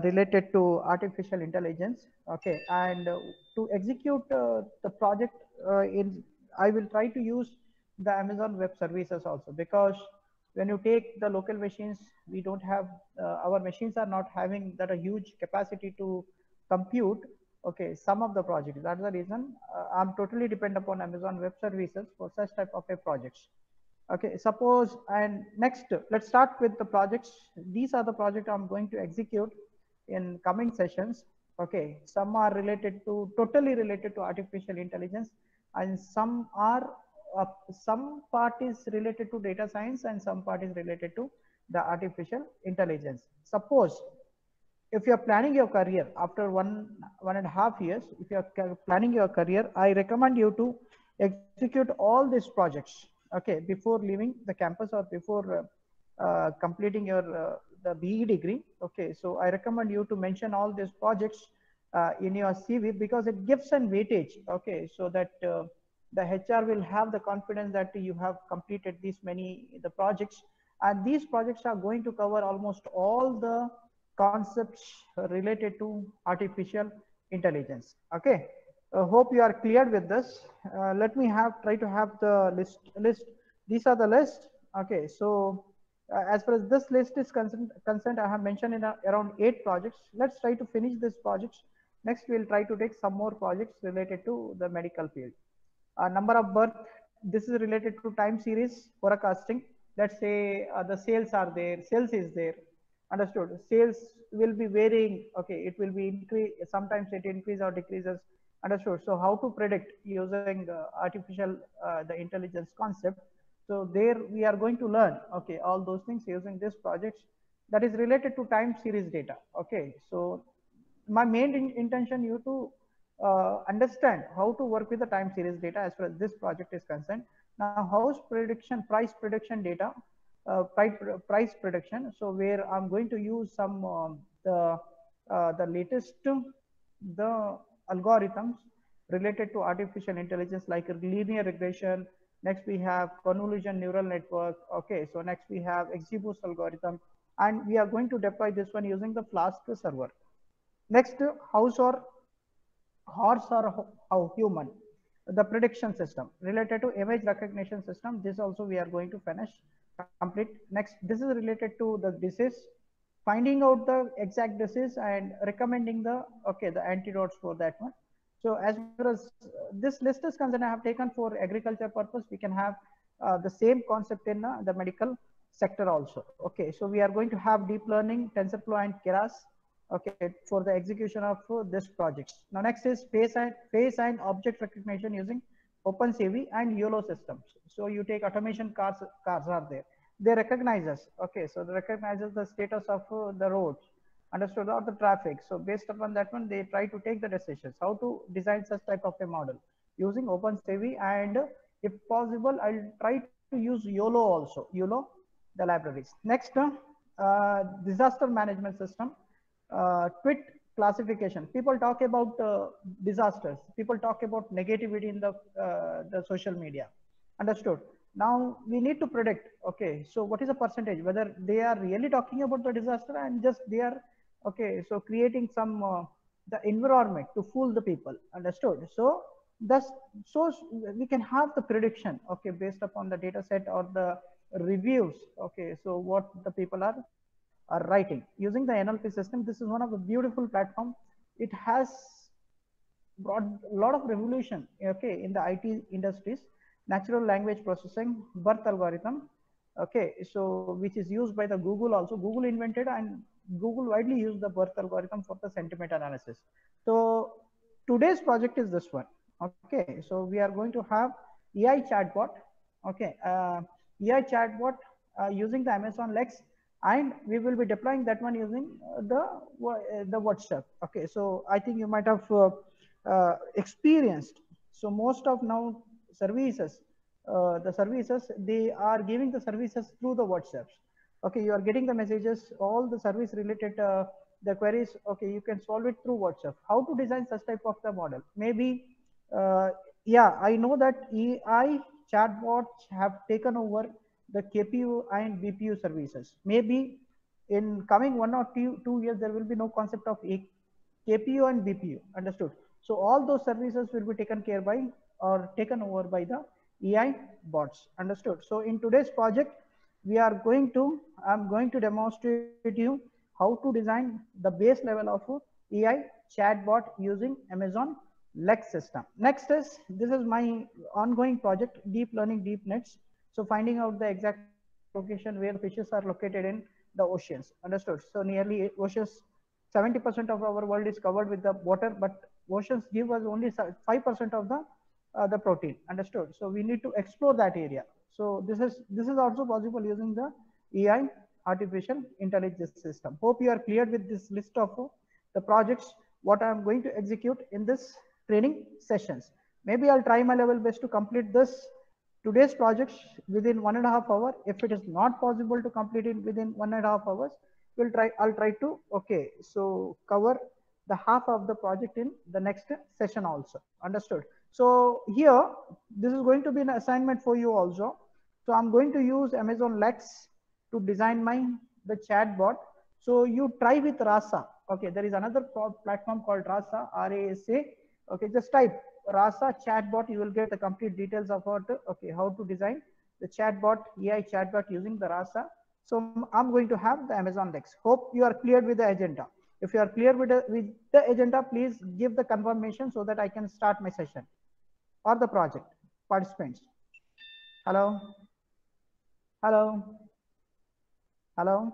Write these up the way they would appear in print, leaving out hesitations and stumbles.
related to artificial intelligence. Okay, and to execute the project in, I will try to use the Amazon Web Services also, because when you take the local machines, we don't have our machines are not having that a huge capacity to compute. Okay, some of the projects. That's the reason I'm totally dependent upon Amazon Web Services for such type of a projects. Okay, suppose, and next, let's start with the projects. These are the projects I'm going to execute in coming sessions. Okay, some are related to, totally related to artificial intelligence, and some are, some part is related to data science, and some part is related to the artificial intelligence. Suppose if you're planning your career after 1.5 years, if you're planning your career, I recommend you to execute all these projects, okay, before leaving the campus or before completing your the BE degree. Okay, so I recommend you to mention all these projects in your CV, because it gives an weightage. Okay, so that the HR will have the confidence that you have completed these many the projects, and these projects are going to cover almost all the concepts related to artificial intelligence. Okay, hope you are clear with this. Let me have try to have the list. These are the list. Okay, so as far as this list is concerned, I have mentioned in around 8 projects. Let's try to finish these projects. Next, we'll try to take some more projects related to the medical field. Number of birth, this is related to time series forecasting. Let's say the sales are there, sales is there. Understood. Sales will be varying. Okay, it will be increase. Sometimes it increases or decreases. Understood. So how to predict using artificial the intelligence concept. So there we are going to learn. Okay, all those things using this projects that is related to time series data. Okay, so my main intention you to understand how to work with the time series data as far as this project is concerned. Now, house prediction, price prediction data, price prediction. So where I'm going to use some the latest the algorithms related to artificial intelligence, like linear regression. Next we have convolution neural network. Okay, so next we have XGBoost algorithm, and we are going to deploy this one using the Flask server. Next, house or horse or how human, the prediction system related to image recognition system. This also we are going to finish complete. Next, this is related to the disease, finding out the exact disease and recommending the okay the antidotes for that one. So as far as this list is concerned, I have taken for agriculture purpose. We can have the same concept in the medical sector also. Okay, so we are going to have deep learning, TensorFlow and Keras, okay, for the execution of this project. Now next is face and object recognition using OpenCV and YOLO systems. So you take automation cars are there, they recognize us. Okay, so they recognizes the status of the roads, understood, or the traffic. So based upon that one, they try to take the decisions how to design such type of a model using OpenCV, and if possible I'll try to use YOLO also, YOLO the libraries. Next, disaster management system, twit classification. People talk about disasters, people talk about negativity in the social media. Understood. Now we need to predict, okay, so what is the percentage, whether they are really talking about the disaster and just they are okay, so creating some the environment to fool the people. Understood. So thus, so we can have the prediction, okay, based upon the data set or the reviews. Okay, so what the people are writing using the NLP system. This is one of the beautiful platform. It has brought a lot of revolution, okay, in the IT industries. Natural language processing, BERT algorithm, okay, so which is used by the Google also. Google invented and Google widely used the BERT algorithm for the sentiment analysis. So today's project is this one. Okay, so we are going to have AI chatbot. Okay, AI chatbot using the Amazon Lex, and we will be deploying that one using the WhatsApp. Okay, so I think you might have experienced. So most of now services, the services, they are giving the services through the WhatsApps. Okay, you are getting the messages, all the service related the queries. Okay, you can solve it through WhatsApp. How to design such type of the model? Maybe yeah, I know that AI chatbots have taken over the KPU and BPU services. Maybe in coming 1 or 2 years, there will be no concept of KPU and BPU. Understood? So all those services will be taken care by or taken over by the EI bots. Understood? So in today's project, we are going to, I'm going to demonstrate you how to design the base level of EI chatbot using Amazon Lex system. Next is, this is my ongoing project, deep learning deep nets. So finding out the exact location where the fishes are located in the oceans. Understood? So nearly oceans, 70% of our world is covered with the water, but oceans give us only 5% of the protein. Understood? So we need to explore that area. So this is also possible using the AI artificial intelligence system. Hope you are clear with this list of the projects what I am going to execute in this training sessions. Maybe I'll try my level best to complete this today's projects within 1.5 hours. If it is not possible to complete it within 1.5 hours, I'll try to, okay, so cover the half of the project in the next session also. Understood? So here, this is going to be an assignment for you also. So I'm going to use Amazon Lex to design the chatbot. So you try with Rasa. Okay, there is another platform called Rasa, RASA. Okay, just type Rasa chatbot. You will get the complete details about okay, how to design the chatbot, AI chatbot using the Rasa. So I'm going to have the Amazon Lex. Hope you are clear with the agenda. If you are clear with the agenda, please give the confirmation so that I can start my session or the project. Participants. Hello. Hello. Hello.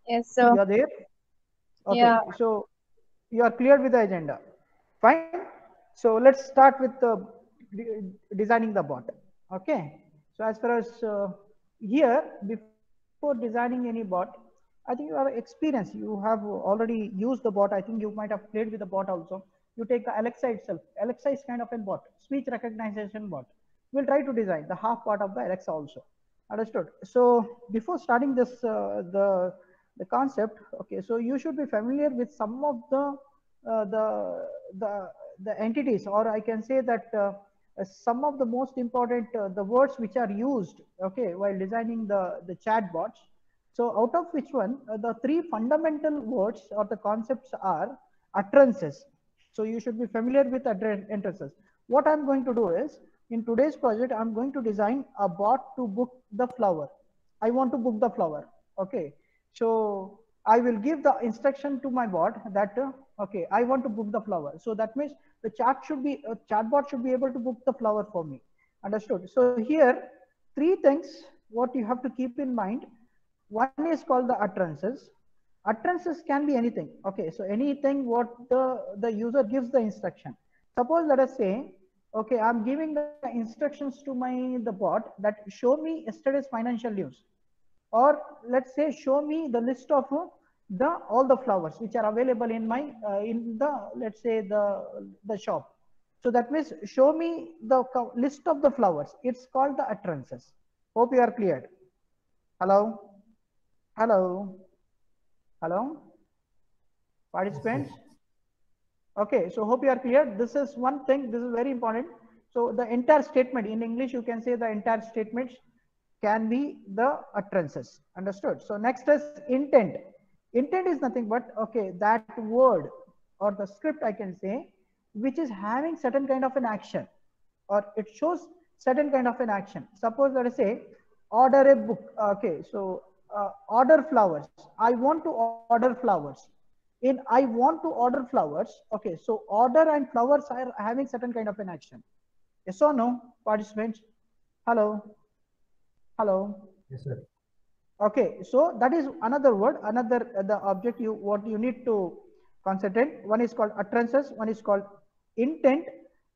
Yes, sir. You are there? Okay. Yeah. So you are clear with the agenda. Fine. So let's start with designing the bot. Okay. So as far as here, before designing any bot, I think you have experience. You have already used the bot. I think you might have played with the bot also. You take the Alexa itself. Alexa is kind of a bot, speech recognition bot. We'll try to design the half part of the Alexa also. Understood? So before starting this, the concept, okay, so you should be familiar with some of uh, the the entities, or I can say that some of the most important the words which are used, okay, while designing the chatbots. So out of which one, the three fundamental words or the concepts are utterances. So you should be familiar with utterances. What I'm going to do is, in today's project, I'm going to design a bot to book the flower. I want to book the flower. Okay. So I will give the instruction to my bot that, okay, I want to book the flower. So that means the chatbot should be able to book the flower for me. Understood? So here, three things what you have to keep in mind. One is called the utterances. Utterances can be anything. Okay, so anything what the user gives the instruction. Suppose let us say, okay, I'm giving the instructions to the bot that show me yesterday's financial news, or let's say show me the list of the all the flowers which are available in my in the, let's say, the shop. So that means show me the list of the flowers. It's called the utterances. Hope you are clear. Hello. Hello. Hello, Yes, sir. participants. Okay, so hope you are clear. This is one thing, this is very important. So the entire statement in English, you can say the entire statements can be the utterances. Understood? So next is intent. Intent is nothing but, okay, that word or the script, I can say, which is having certain kind of an action, or it shows certain kind of an action. Suppose let us say order a book. Okay, so order flowers. I want to order flowers. In I want to order flowers. Okay, so order and flowers are having certain kind of an action. Yes or no, participants? Hello. Hello. Yes, sir. Okay, so that is another word, another the object you what you need to concentrate. One is called utterances, one is called intent,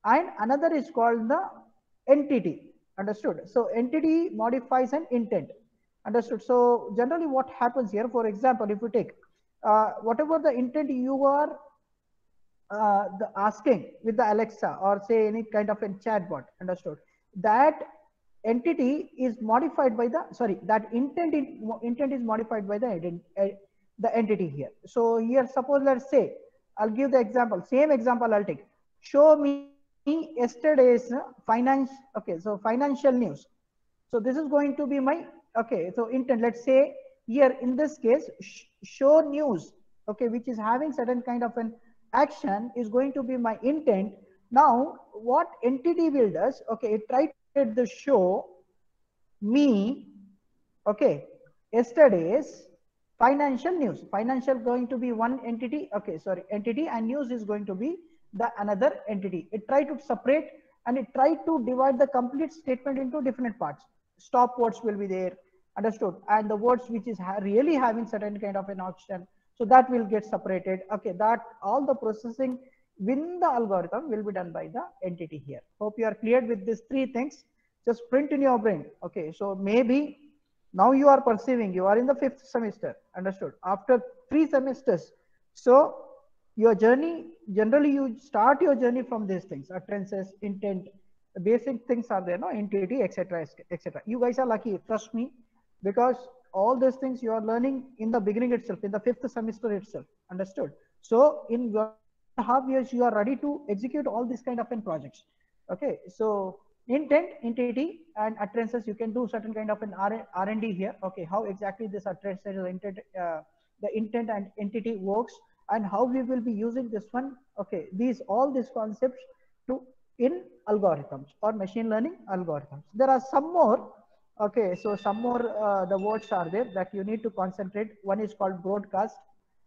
and another is called the entity. Understood? So entity modifies an intent. Understood? So generally, what happens here? For example, if you take whatever the intent you are the asking with the Alexa or say any kind of a chatbot, understood? That entity is modified by the, sorry, that intent is modified by the entity here. So here, suppose let's say, I'll give the example, same example I'll take. Show me yesterday's finance, okay, so financial news. So this is going to be my, okay, so intent, let's say here in this case, show news, okay, which is having certain kind of an action is going to be my intent. Now, what entity will does, okay, it try to get the show me, okay, yesterday's financial news. Financial going to be one entity, okay, sorry, entity, and news is going to be the another entity. It try to separate and it try to divide the complete statement into different parts. Stop words will be there, understood, and the words which is really having certain kind of an option, so that will get separated, okay. That all the processing within the algorithm will be done by the entity here. Hope you are clear with these three things. Just print in your brain, okay. So maybe now you are perceiving, you are in the 5th semester, understood, after 3 semesters. So your journey, generally you start your journey from these things, utterances, intent, the basic things are there, no, entity, etc, etc. You guys are lucky, trust me, because all these things you are learning in the beginning itself, in the 5th semester itself, understood. So in 1.5 years you are ready to execute all these kind of projects, okay. So intent, entity, and utterances, you can do certain kind of an R&D here, okay. How exactly this utterances, the intent and entity works, and how we will be using this one, okay. All these concepts to in algorithms or machine learning algorithms. There are some more, okay. So some more the words are there that you need to concentrate. One is called broadcast,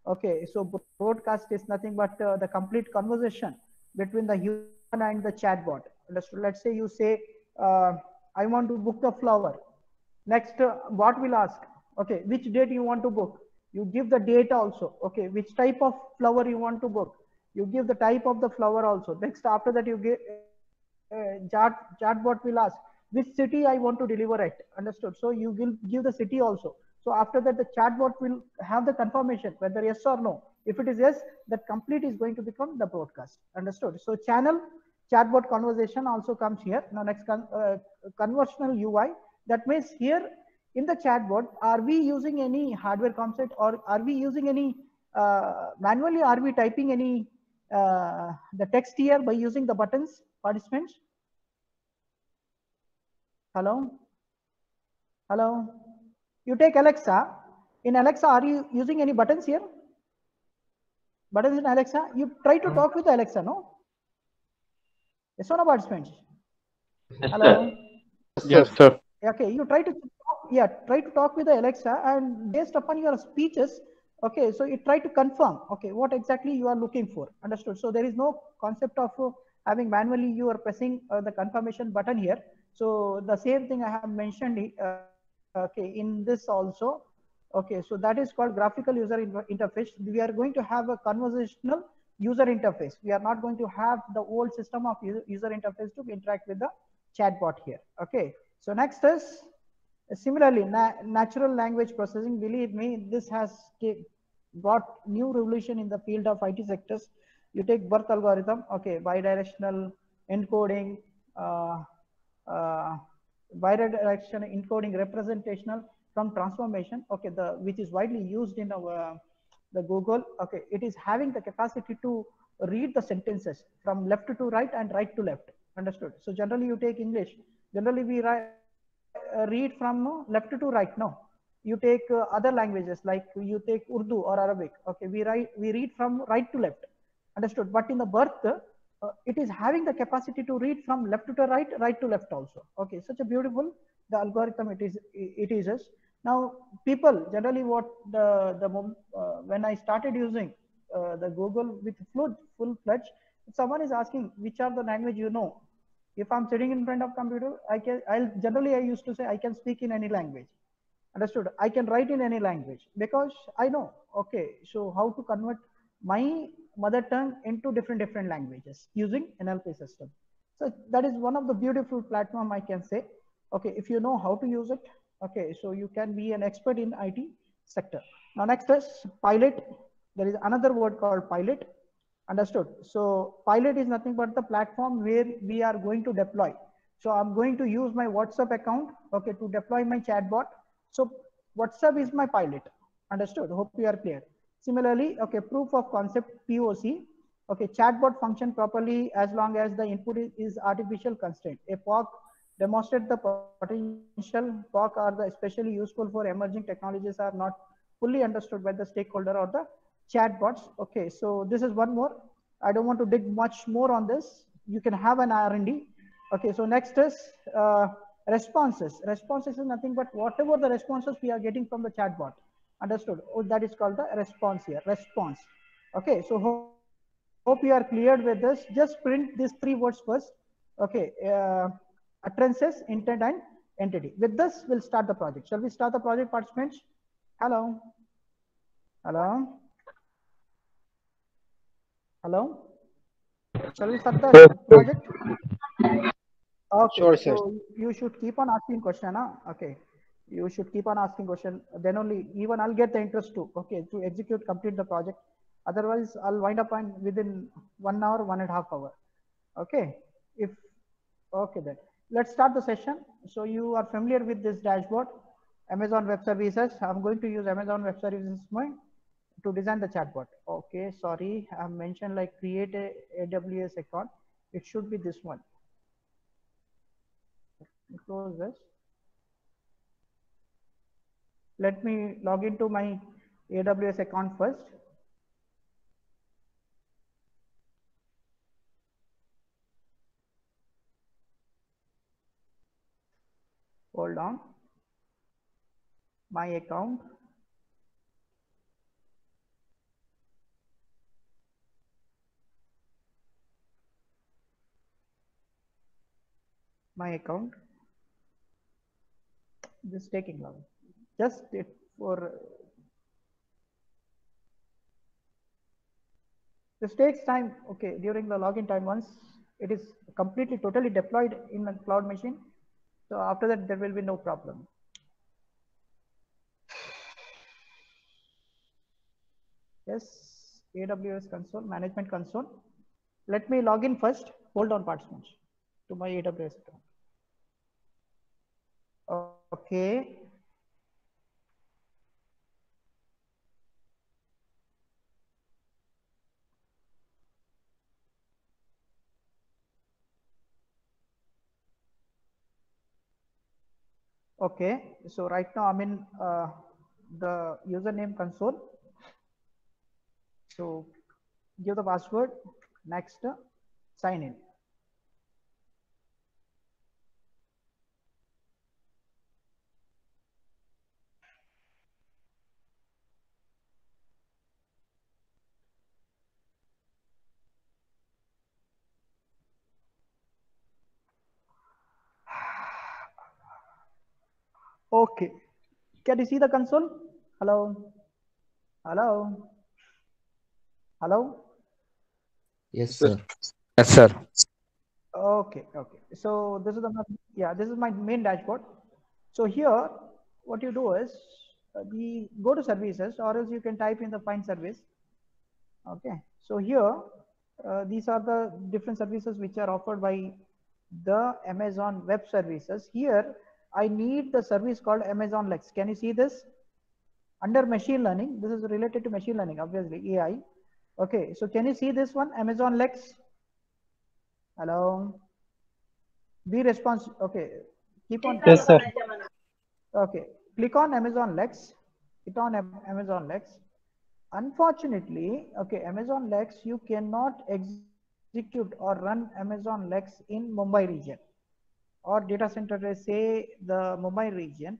okay. So broadcast is nothing but the complete conversation between the human and the chatbot. Let's say you say, I want to book the flower. Next, what will ask, okay, which date you want to book? You give the date also, okay, which type of flower you want to book. You give the type of the flower also. Next, after that, you give chatbot will ask which city I want to deliver at, understood. So you will give the city also. So after that, the chatbot will have the confirmation whether yes or no. If it is yes, that complete is going to become the broadcast, understood. So channel, chatbot conversation also comes here. Now next, conversational UI. That means here in the chatbot, are we using any hardware concept, or are we using any manually, are we typing any the text here by using the buttons, participants? Hello? Hello? You take Alexa. In Alexa, are you using any buttons here? Buttons in Alexa? You try to talk with Alexa, no? Yes or no, participants? Hello? Yes, sir. Okay, you try to talk, yeah, try to talk with the Alexa, and based upon your speeches, okay, so you try to confirm, okay, what exactly you are looking for, understood. So there is no concept of having manually you are pressing the confirmation button here. So the same thing I have mentioned, okay, in this also, okay. So that is called graphical user interface. We are going to have a conversational user interface. We are not going to have the old system of user interface to interact with the chatbot here, okay. So next is similarly natural language processing. Believe me, this has brought new revolution in the field of IT sectors. You take birth algorithm, okay, bidirectional encoding, bidirectional encoding, representational from transformation, okay, which is widely used in our the Google, okay. It is having the capacity to read the sentences from left to right and right to left, understood. So generally you take English, generally we read from left to right. No, you take other languages like you take Urdu or Arabic, okay, we read from right to left, understood. But in the birth, it is having the capacity to read from left to right, right to left also, okay. Such a beautiful the algorithm it is. Now people generally what when I started using the Google with full-fledged, someone is asking which are the language you know. If I'm sitting in front of computer, I used to say I can speak in any language, understood. I can write in any language because I know, okay. So how to convert my mother tongue into different languages using NLP system. So that is one of the beautiful platform I can say, okay, if you know how to use it, okay, so you can be an expert in IT sector. Now next is pilot. There is another word called pilot, understood. So pilot is nothing but the platform where we are going to deploy. So I'm going to use my WhatsApp account, okay, to deploy my chatbot. So WhatsApp is my pilot, understood. Hope you are clear. Similarly, okay, proof of concept, POC, okay, chatbot function properly as long as the input is artificial constraint. A POC demonstrate the potential. POC are the especially useful for emerging technologies are not fully understood by the stakeholder or the chatbots. Okay, so this is one more. I don't want to dig much more on this. You can have an R&D. Okay, so next is responses. Responses is nothing but whatever the responses we are getting from the chatbot. Understood? Oh, that is called the response here. Response. Okay, so hope you are cleared with this. Just print these three words first. Okay, utterances, intent, and entity. With this, we'll start the project. Shall we start the project, participants? Hello. Hello. Hello. Shall we start the project? Okay. Sure, sir. So you should keep on asking question. Huh? Okay. You should keep on asking question. Then only even I'll get the interest too. Okay. To execute, complete the project. Otherwise, I'll wind up on within 1 hour, 1.5 hour. Okay. If okay, then let's start the session. So you are familiar with this dashboard, Amazon Web Services. I'm going to use Amazon Web Services to design the chatbot. Okay, sorry, I mentioned like create a AWS account. It should be this one. Close this. Let me log into my AWS account first. Hold on. My account. My account. This is taking long. Just it for this takes time. Okay, during the login time, once it is completely totally deployed in a cloud machine, so after that there will be no problem. Yes, AWS console, management console. Let me log in first. Hold on, participants, to my AWS account. Okay. Okay, so right now I'm in the username console. So give the password. Next, sign in. Okay. Can you see the console? Hello? Hello? Hello? Yes, sir. Yes, sir. Okay, okay. So this is this is my main dashboard. So here, what you do is we go to services, or else you can type in the find service. Okay. So here, these are the different services which are offered by the Amazon Web Services. Here, I need the service called Amazon Lex. Can you see this? Under machine learning, this is related to machine learning, obviously AI. Okay. So can you see this one, Amazon Lex? Hello. Be responsive. Okay. Keep on. Yes, sir. Okay. Click on Amazon Lex. Hit on Amazon Lex. Unfortunately, okay, Amazon Lex, you cannot execute or run Amazon Lex in Mumbai region or data center, say the Mumbai region.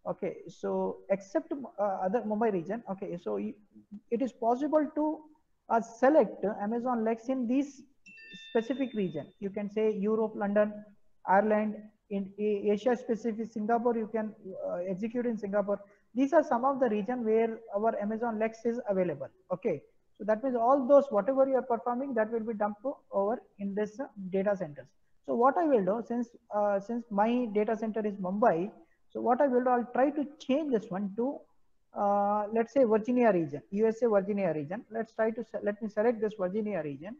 Okay, so except other Mumbai region. Okay, so it is possible to select Amazon Lex in these specific region. You can say Europe, London, Ireland, in Asia specific Singapore, you can execute in Singapore. These are some of the region where our Amazon Lex is available. Okay, so that means all those whatever you are performing, that will be dumped over in this data centers. So what I will do, since my data center is Mumbai, so what I will do, I'll try to change this one to let's say Virginia region, USA Virginia region. Let's try to let me select this Virginia region.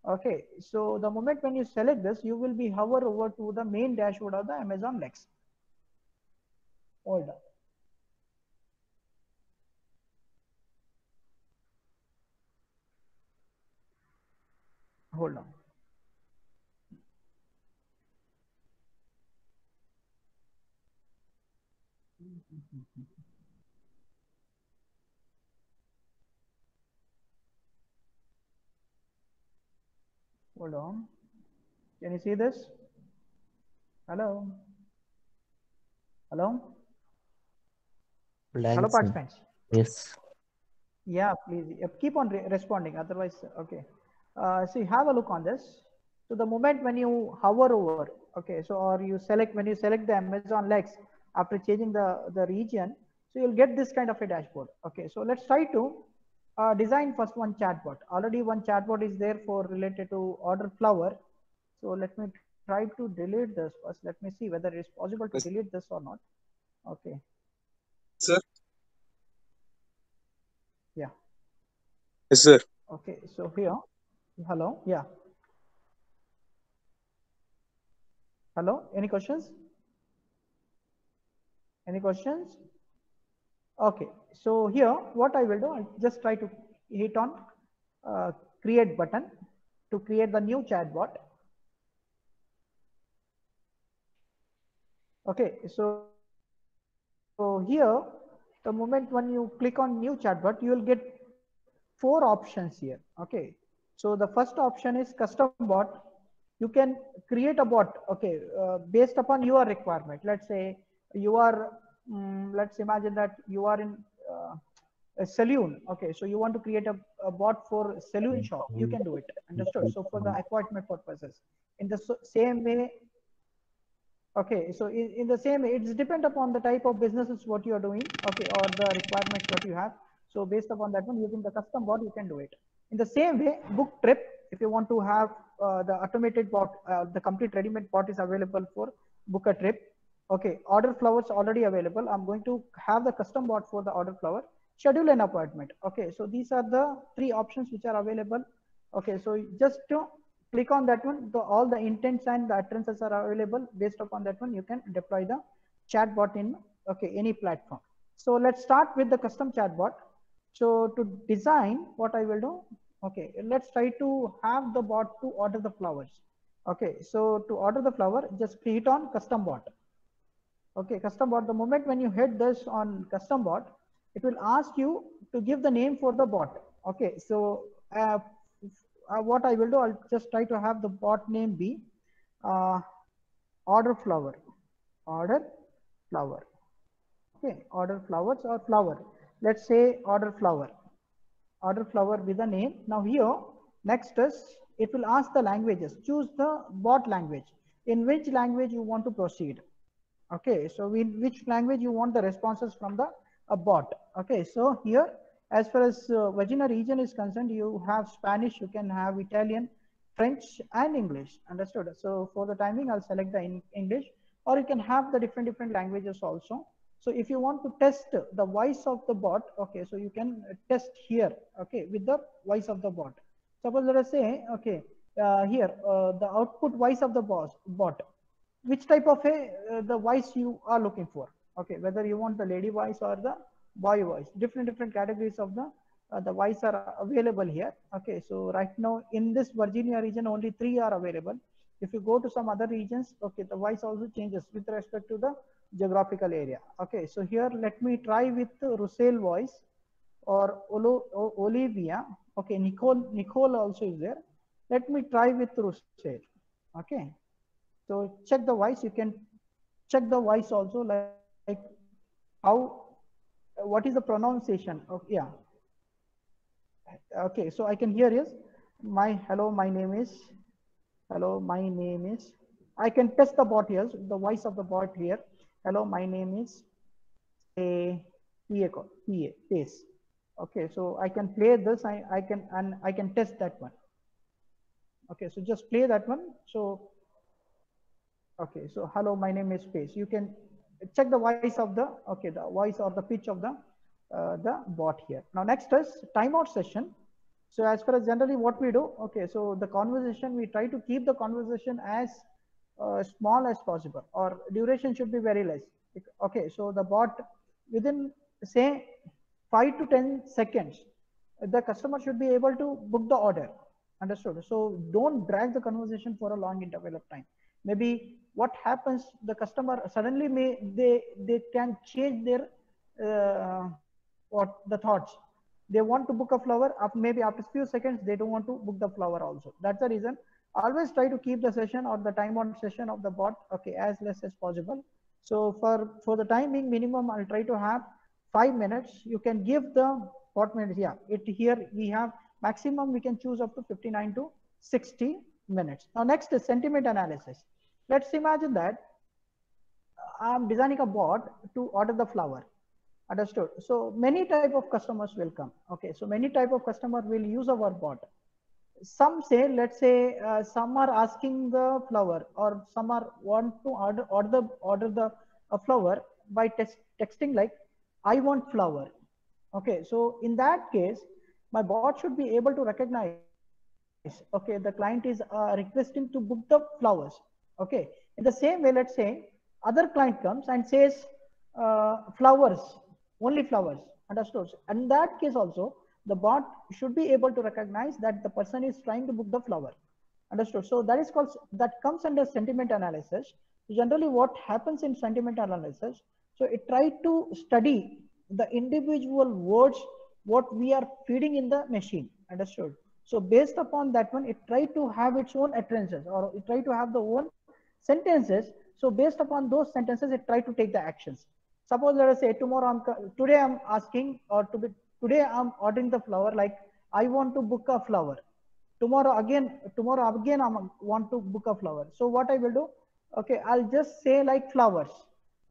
Okay, so the moment when you select this, you will be hover over to the main dashboard of the Amazon Lex. Hold on. Hold on. Hold on. Can you see this? Hello? Hello? Blank, Hello, sir. participants. Yes. Yeah, please keep on responding. Otherwise, okay. So you have a look on this. So the moment when you hover over, okay, so or you select, when you select the Amazon Lex after changing the region, so you'll get this kind of a dashboard. Okay, so let's try to design first one chatbot. Already one chatbot is there for related to order flower. So let me try to delete this first. Let me see whether it is possible to delete this or not. Okay. Sir. Yeah. Yes, sir. Okay. So here, hello. Yeah. Hello. Any questions? Any questions? Okay. So here, what I will do, I'll just try to hit on create button to create the new chatbot. Okay. So here, the moment when you click on new chatbot, you will get 4 options here. Okay. So the first option is custom bot. You can create a bot, okay, based upon your requirement. Let's say you are, let's imagine that you are in a saloon. Okay, so you want to create a bot for saloon shop. You can do it. Understood? So for the appointment purposes, in the same way. Okay, so in the same, it's depend upon the type of businesses what you are doing, okay, or the requirements what you have. So based upon that one, using the custom bot, you can do it. In the same way, book trip, if you want to have the automated bot, the complete ready-made bot is available for book a trip. Okay, order flowers already available. I'm going to have the custom bot for the order flower. Schedule an appointment. Okay, so these are the 3 options which are available. Okay, so just to click on that one, all the intents and the utterances are available. Based upon that one, you can deploy the chatbot in, okay, any platform. So let's start with the custom chatbot. So to design, what I will do, okay, let's try to have the bot to order the flowers. Okay, so to order the flower, just click on custom bot. Okay, custom bot, the moment when you hit this on custom bot, it will ask you to give the name for the bot. Okay, so what I will do, I'll just try to have the bot name be order flower, order flower. Okay, order flowers or flower. Let's say order flower with the name. Now here, next is, it will ask the languages. Choose the bot language. In which language you want to proceed. Okay, so in which language you want the responses from the bot. Okay, so here, as far as Virginia region is concerned, you have Spanish, you can have Italian, French, and English. Understood? So for the timing, I'll select the English, or you can have the different languages also. So if you want to test the voice of the bot, okay, so you can test here, okay, with the voice of the bot. Suppose let us say, okay, here the output voice of the bot, which type of the voice you are looking for. Okay, whether you want the lady voice or the boy voice, different categories of the voice are available here. Okay, so right now in this Virginia region, only 3 are available. If you go to some other regions, okay, the voice also changes with respect to the geographical area. Okay, so here let me try with Russell voice or Olivia. Okay, Nicole also is there. Let me try with Russell. Okay, so check the voice. You can check the voice also, like how, what is the pronunciation of, yeah. Okay, so I can hear is hello, my name is, hello, my name is, I can test the bot here, the voice of the bot here. Hello, my name is pace. Okay, so I can play this, I can test that one. Okay, so just play that one. So okay, so hello, my name is Pace. You can check the voice of the, okay, the voice or the pitch of the bot here. Now next is timeout session. So as far as generally what we do, okay, so the conversation, we try to keep the conversation as small as possible, or duration should be very less. Okay, so the bot within say 5 to 10 seconds, the customer should be able to book the order. Understood? So don't drag the conversation for a long interval of time. Maybe what happens, the customer suddenly they can change their what the thoughts. They want to book a flower, maybe after few seconds they don't want to book the flower also. That's the reason always try to keep the session or the time on session of the bot, okay, as less as possible. So for the time being minimum, I'll try to have 5 minutes. You can give the bot minutes. Yeah, here we have maximum we can choose up to 59 to 60 minutes. Now next is sentiment analysis. Let's imagine that I'm designing a bot to order the flower. Understood. So many type of customers will come. Okay, so many type of customer will use our bot. Some say, let's say, some are asking the flower, or some are want to order the a flower by texting like, I want flower. Okay, so in that case, my bot should be able to recognize, okay, the client is requesting to book the flowers. Okay, in the same way, let's say other client comes and says flowers, only flowers. Understood. In that case also, the bot should be able to recognize that the person is trying to book the flower. Understood. So that is called, that comes under sentiment analysis. Generally what happens in sentiment analysis, so it tries to study the individual words what we are feeding in the machine. Understood. So based upon that one, it try to have its own utterances, or it try to have the own sentences. So based upon those sentences, it try to take the actions. Suppose let us say today I'm asking, or today I'm ordering the flower, like I want to book a flower. Tomorrow again I want to book a flower. So what I will do, okay, I'll just say like flowers.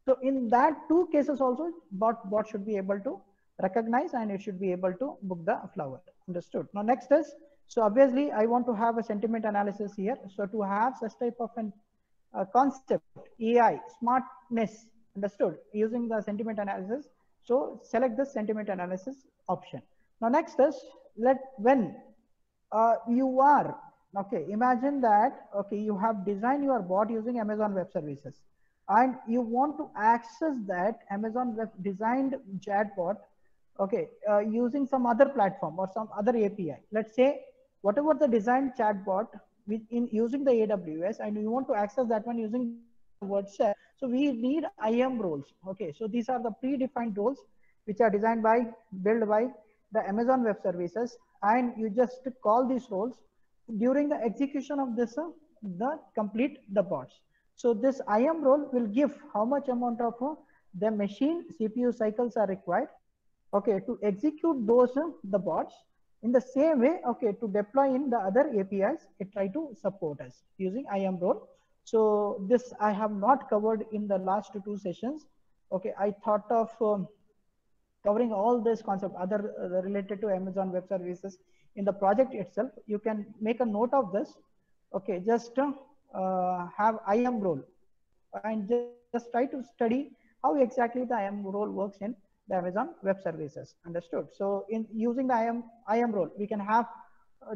So in that two cases also, bot should be able to recognize, and it should be able to book the flower. Understood. Now next is, so obviously I want to have a sentiment analysis here. So to have such type of an concept, AI, smartness, understood, using the sentiment analysis. So select the sentiment analysis option. Now next is, when you are, okay, imagine that, okay, you have designed your bot using Amazon Web Services, and you want to access that Amazon Web designed chatbot, okay, using some other platform or some other API. Let's say whatever the designed chatbot in using the AWS, and you want to access that one using WhatsApp. So we need IAM roles. Okay, so these are the predefined roles which are designed by, built by the Amazon Web Services, and you just call these roles during the execution of this, the complete the bots. So this IAM role will give how much amount of the machine CPU cycles are required, okay, to execute those the bots. In the same way, okay, to deploy in the other APIs, it try to support us using IAM role. So this I have not covered in the last two sessions. Okay, I thought of covering all this concept other related to Amazon Web Services in the project itself. You can make a note of this. Okay, just have IAM role and just try to study how exactly the IAM role works in the Amazon Web Services. Understood. So in using the IAM role, we can have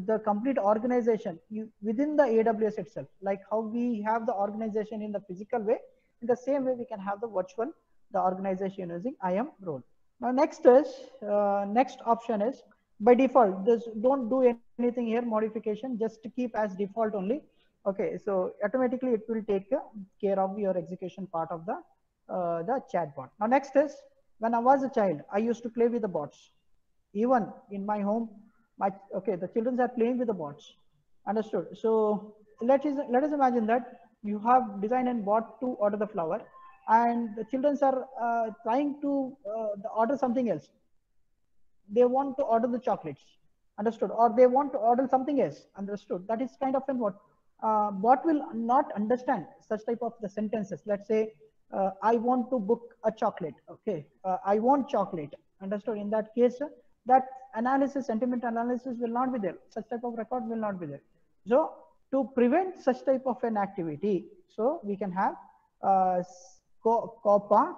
the complete organization within the AWS itself, like how we have the organization in the physical way. In the same way, we can have the virtual, the organization using IAM role. Now next is, next option is by default, this don't do anything here, modification, just to keep as default only. Okay, so automatically it will take care of your execution part of the chatbot. Now next is, when I was a child, I used to play with the bots. Even in my home, the children are playing with the bots. Understood. So let us imagine that you have designed and bot to order the flower, and the children are trying to order something else. They want to order the chocolates. Understood. Or they want to order something else. Understood. That is kind of an what bot will not understand such type of the sentences. Let's say I want to book a chocolate. Okay, I want chocolate. Understood. In that case, that analysis, sentiment analysis will not be there. Such type of record will not be there. So to prevent such type of an activity, so we can have COPPA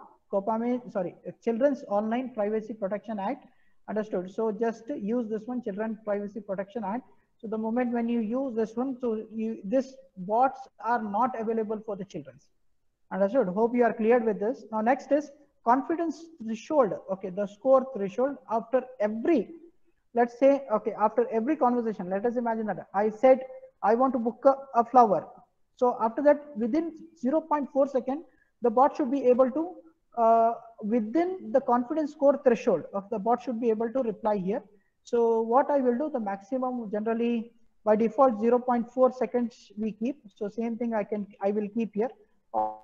means, sorry, Children's Online Privacy Protection Act. Understood. So just use this one, Children Privacy Protection Act. So the moment when you use this one, so this bots are not available for the children. Understood. Hope you are clear with this. Now next is confidence threshold. Okay, the score threshold after every, let's say, okay, after every conversation, let us imagine that I said I want to book a flower. So after that, within 0.4 second, the bot should be able to, within the confidence score threshold of the bot should be able to reply here. So what I will do, the maximum generally by default 0.4 seconds we keep. So same thing I will keep here. Or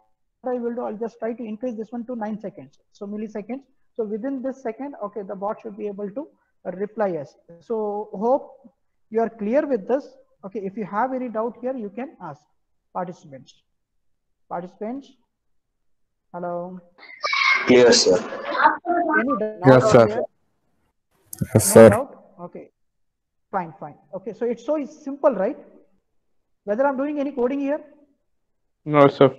I will do, I'll just try to increase this one to 9 seconds. So milliseconds. So within this second, okay, the bot should be able to reply us. So hope you are clear with this. Okay, if you have any doubt here, you can ask participants. Participants, hello. Clear, sir. Any doubt Yes, sir. here? Yes, No sir. doubt. Okay, fine. Okay, so it's so simple, right? Whether I'm doing any coding here? No, sir.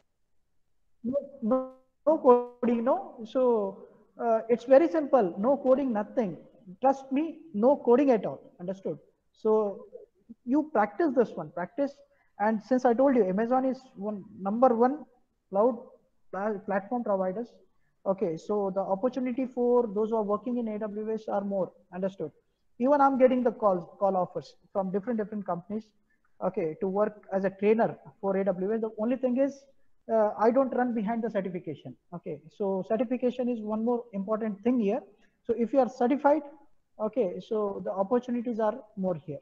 No coding, no. So it's very simple. No coding, nothing. Trust me, no coding at all. Understood? So you practice this one, practice. And since I told you, Amazon is number one cloud platform providers. Okay, so the opportunity for those who are working in AWS are more. Understood? Even I'm getting the call offers from different companies. Okay, to work as a trainer for AWS. The only thing is, I don't run behind the certification. Okay, so certification is one more important thing here. So if you are certified, okay, so the opportunities are more here.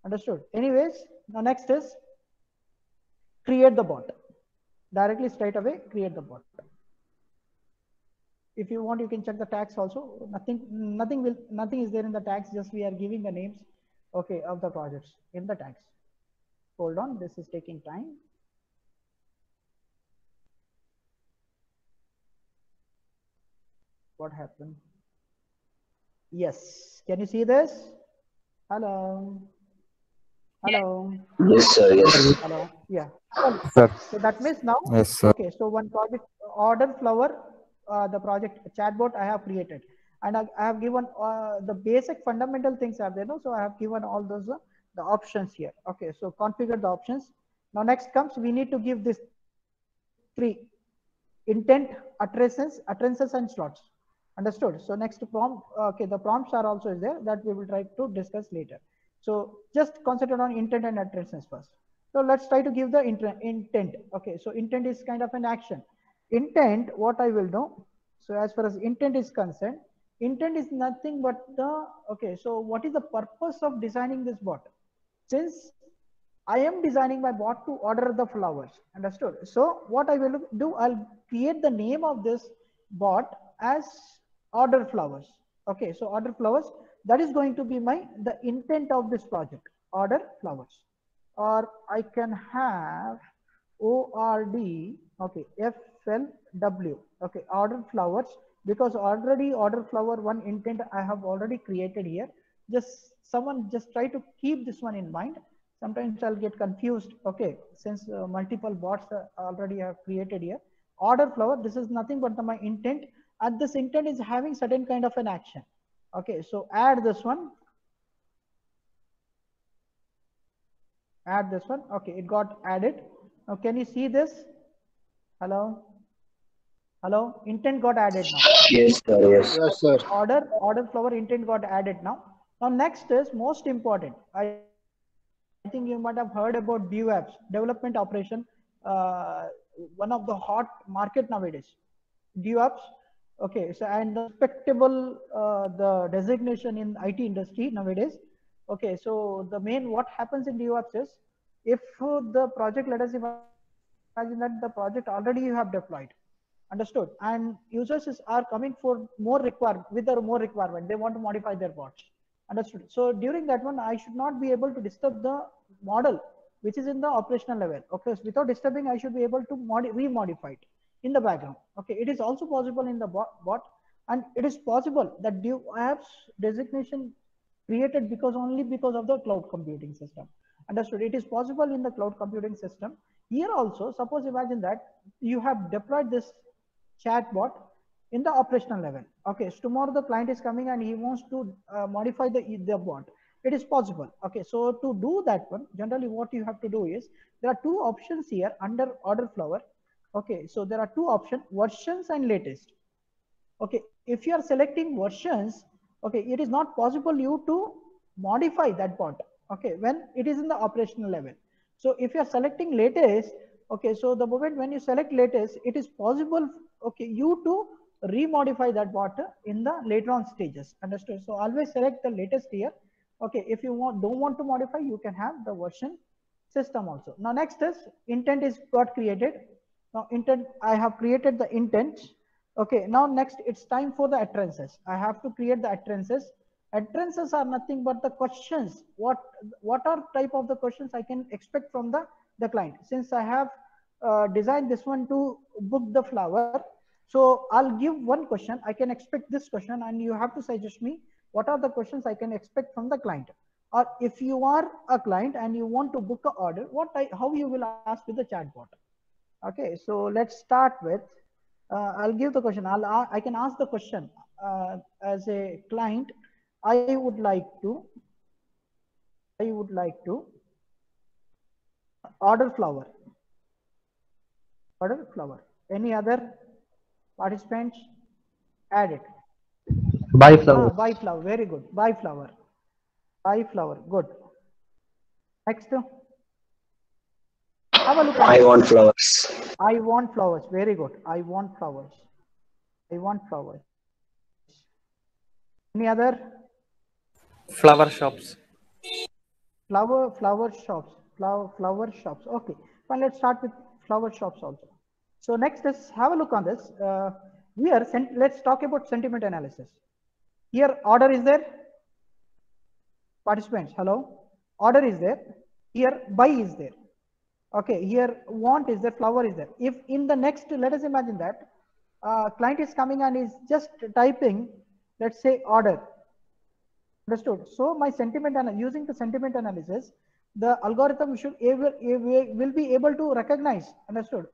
Understood? Anyways, the next is create the bot. Directly straight away create the bot. If you want, you can check the tags also. Nothing is there in the tags. Just we are giving the names, okay, of the projects in the tags. Hold on, this is taking time. What happened? Yes, can you see this? Hello. Yes, sir. Yes. Hello. Yeah. Sir. So that means now, Yes, sir. okay, so one project order flower, the project chatbot I have created, and I have given the basic fundamental things are there. No, so I have given all those the options here. Okay, so configure the options. Now next comes, we need to give this 3: intent, utterances and slots. Understood? So next prompt, okay, the prompts are also is there that we will try to discuss later. So just concentrate on intent and utterances first. So let's try to give the intent. Okay, so intent is kind of an action. Intent, what I will do. So as far as intent is concerned, intent is nothing but the, okay, so what is the purpose of designing this bot? Since I am designing my bot to order the flowers. Understood? So what I will do, I'll create the name of this bot as order flowers. Okay, so order flowers, that is going to be the intent of this project, order flowers. Or I can have ORD, okay, FLW, okay, order flowers, because already order flower one intent I have already created here. Just someone just try to keep this one in mind. Sometimes I'll get confused. Okay, since multiple bots already have created here. Order flower, this is nothing but my intent, and this intent is having certain kind of an action. Okay, so add this one. Add this one. Okay, it got added. Now can you see this? Hello? Hello? Intent got added now. Yes, sir. Yes. Yes, sir. Order flower intent got added now. Now next is most important. I think you might have heard about DevOps, development operation, one of the hot market nowadays. DevOps, okay, so and the respectable the designation in IT industry nowadays. Okay, so the main what happens in DevOps is, if the project, let us imagine that the project already you have deployed, understood, and users are coming for more requirement, they want to modify their bots. Understood. So during that one, I should not be able to disturb the model which is in the operational level. Okay, so without disturbing, I should be able to re-modify it in the background. Okay, it is also possible in the bot, and it is possible that DevOps designation created only because of the cloud computing system. Understood. It is possible in the cloud computing system. Here also, suppose imagine that you have deployed this chatbot in the operational level. Okay, so tomorrow the client is coming and he wants to modify the bot. It is possible. Okay, so to do that one, generally what you have to do is, there are two options here under order flower. Okay, so there are two options, versions and latest. Okay, if you are selecting versions, okay, it is not possible you to modify that bot. Okay, when it is in the operational level. So if you are selecting latest, Okay, so the moment when you select latest, it is possible, okay, you to remodify that what in the later on stages. Understood? So always select the latest here. Okay, if you don't want to modify, you can have the version system also. Now next is intent is got created. Now intent, I have created the intent. Okay, now next it's time for the utterances. I have to create the utterances. Utterances are nothing but the questions. What are type of the questions I can expect from the client? Since I have designed this one to book the flower, so I'll give one question. I can expect this question, and you have to suggest me what are the questions I can expect from the client. Or if you are a client and you want to book an order, how you will ask with the chatbot. Okay, so let's start with, I'll give the question. I can ask the question as a client. I would like to order flower. Order flower. Any other participants? Add it. Buy flowers. Buy flower. Very good. Buy flower. Buy flower. Good. Next. Have a look. I want flowers. I want flowers. Very good. I want flowers. I want flowers. Any other? Flower shops. Flower shops. Flower shops. Okay. Fine. Let's start with flower shops also. So next is, have a look on this. Here, let's talk about sentiment analysis. Here, order is there. Participants, hello. Order is there. Here, buy is there. Okay. Here, want is there. Flower is there. If in the next, let us imagine that client is coming and is just typing, let's say, order. Understood? So my sentiment, using the sentiment analysis, the algorithm will be able to recognize. Understood?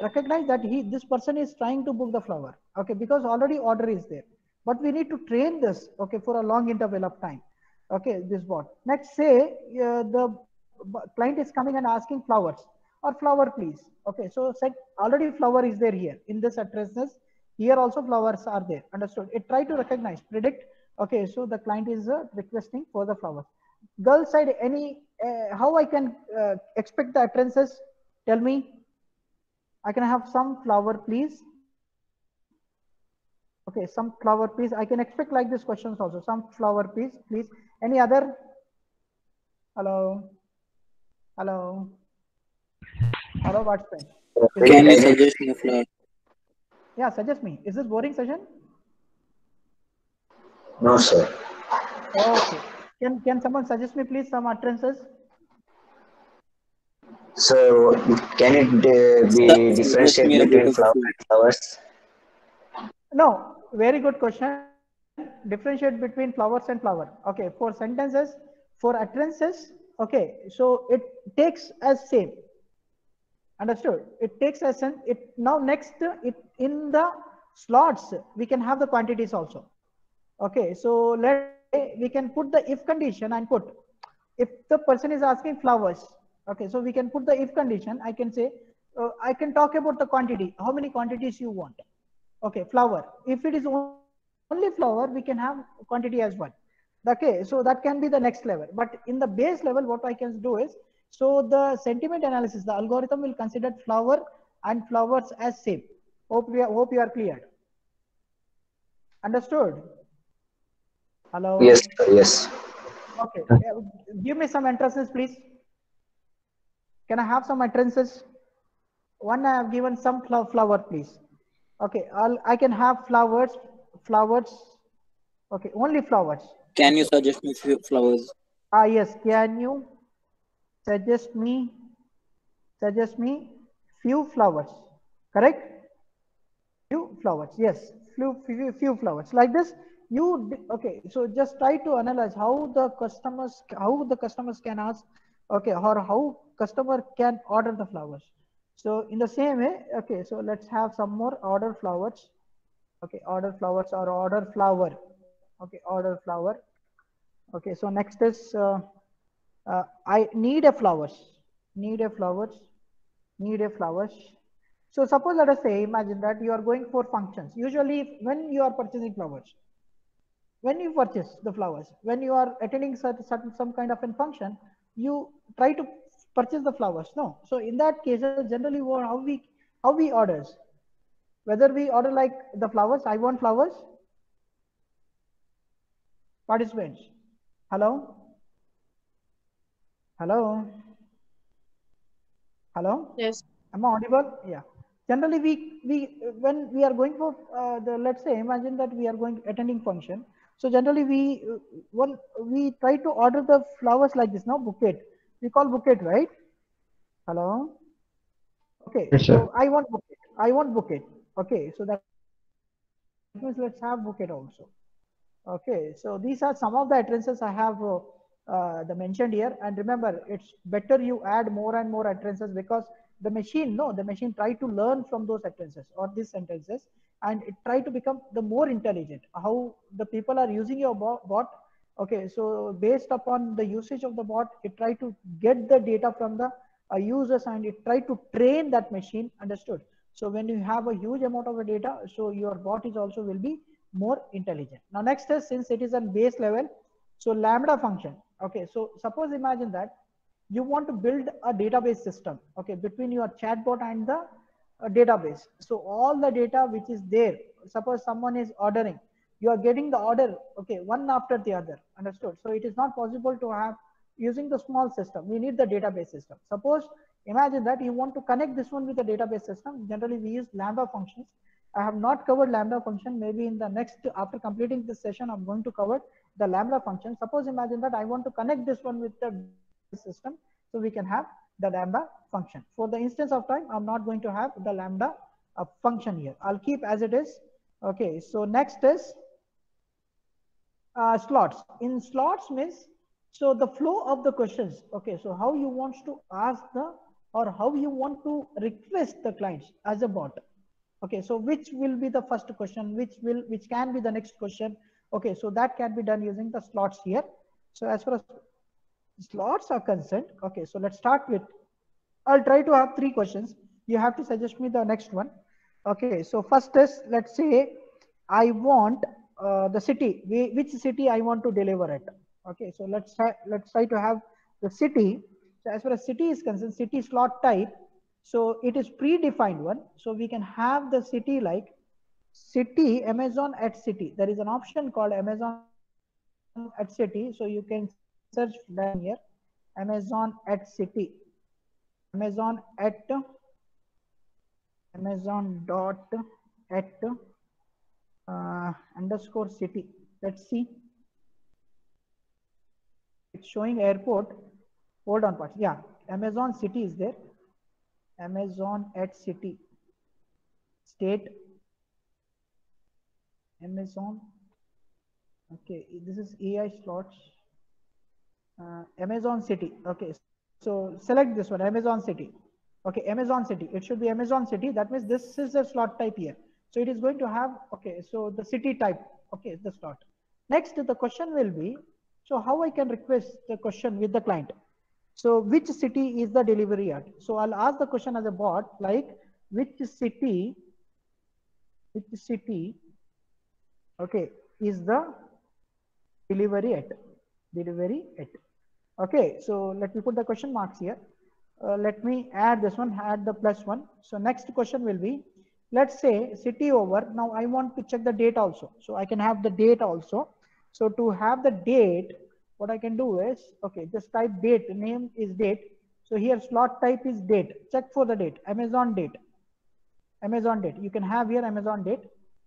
Recognize that this person is trying to book the flower. Okay, because already order is there. But we need to train this, okay, for a long interval of time. Okay, this bot. Next, say the client is coming and asking flowers or flower, please. Okay, so set already flower is there here in this addresses. Here also flowers are there. Understood? It try to recognize, predict. Okay, so the client is requesting for the flowers. Girl side, any how I can expect the utterances? Tell me. I can have some flower, please. Okay, some flower, please. I can expect like this questions also. Some flower, please. Any other? Hello. Hello. Hello, what's that? Can you suggest me a flower? Yeah, suggest me. Is this boring session? No, sir. Okay. Can someone suggest me, please, some utterances? So, can it be differentiated between flower and flowers? No, very good question. Differentiate between flowers and flower. Okay, for sentences, for utterances, okay, so it takes as same. Understood? It takes as it now next it in the slots we can have the quantities also. Okay, so we can put the if condition and put if the person is asking flowers. Okay, so we can put the if condition. I can say I can talk about the quantity. How many quantities you want? Okay, flower. If it is only flower, we can have quantity as well. Okay, so that can be the next level. But in the base level, what I can do is, so the sentiment analysis, the algorithm will consider flower and flowers as same. Hope you are clear. Understood? Hello. Yes, sir, yes. Okay, give me some entrances, please. Can I have some entrances? One I have given some flower, please. Okay, I can have flowers. Okay, only flowers. Can you suggest me few flowers? Yes. Can you suggest me few flowers? Correct? Few flowers. Yes, few flowers. Like this. Okay? So just try to analyze how the customers can ask. Okay, or how customer can order the flowers. So in the same way, okay, so let's have some more order flowers. Okay, order flowers or order flower. Okay, order flower. Okay, so next is I need a flowers. So suppose let us say, imagine that you are going for functions. Usually when you are purchasing flowers, when you purchase the flowers, when you are attending some kind of a function, you try to purchase the flowers. No. So in that case, generally how we orders, whether we order like the flowers, I want flowers. Participants, hello, hello, hello. Yes. Am I audible? Yeah. Generally, we when we are going for let's say, imagine that we are going attending function. So generally, we try to order the flowers like this. Now bouquet, we call bouquet, right? Hello. Okay. Yes, So sir. I want bouquet. I want bouquet. Okay. So that means let's have bouquet also. Okay, so these are some of the utterances I have mentioned here. And remember, it's better you add more and more utterances, because the machine try to learn from those utterances or these sentences, and it try to become the more intelligent. How the people are using your bot. Okay, so based upon the usage of the bot, it try to get the data from the users, and it try to train that machine. Understood? So when you have a huge amount of data, so your bot is also will be more intelligent. Now next is, since it is on base level, so lambda function. Okay, so suppose imagine that you want to build a database system, okay, between your chatbot and the database. So all the data which is there, suppose someone is ordering, you are getting the order, okay, one after the other. Understood? So it is not possible to have using the small system. We need the database system. Suppose imagine that you want to connect this one with the database system. Generally we use lambda functions. I have not covered lambda function. Maybe in the next, after completing this session, I'm going to cover the lambda function. Suppose imagine that I want to connect this one with the system, so we can have the lambda function. For the instance of time, I'm not going to have the lambda function here. I'll keep as it is. Okay, so next is slots. In slots means, so the flow of the questions. Okay, so how you want to ask the, or how you want to request the clients as a bot. Okay, so which will be the first question, which can be the next question. Okay, so that can be done using the slots here. So as far as slots are concerned, okay, so let's start with, I'll try to have 3 questions. You have to suggest me the next one. Okay, so first is, let's say I want the city, which city I want to deliver it. Okay, so let's try to have the city. So as far as city is concerned, city slot type, so it is predefined one. So we can have the city like city Amazon at city. There is an option called Amazon at city. So you can search down here, Amazon at city, Amazon at Amazon dot at underscore city. Let's see. It's showing airport. Hold on, part. Yeah, Amazon city is there. Amazon at city, state, Amazon. Okay, this is AI slots. Amazon city. Okay, so select this one, Amazon city. Okay, Amazon city. It should be Amazon city. That means this is a slot type here. So it is going to have, okay, so the city type. Okay, the slot. Next, the question will be, so how I can request the question with the client. So which city is the delivery at? So I'll ask the question as a bot, like which city, okay, is the delivery at? Okay, so let me put the question marks here. Let me add this one, add the +1. So next question will be, let's say city over. Now I want to check the date also. So I can have the date also. So to have the date, what I can do is, okay, just type date, name is date. So here slot type is date. Check for the date, Amazon date. Amazon date. You can have here Amazon date.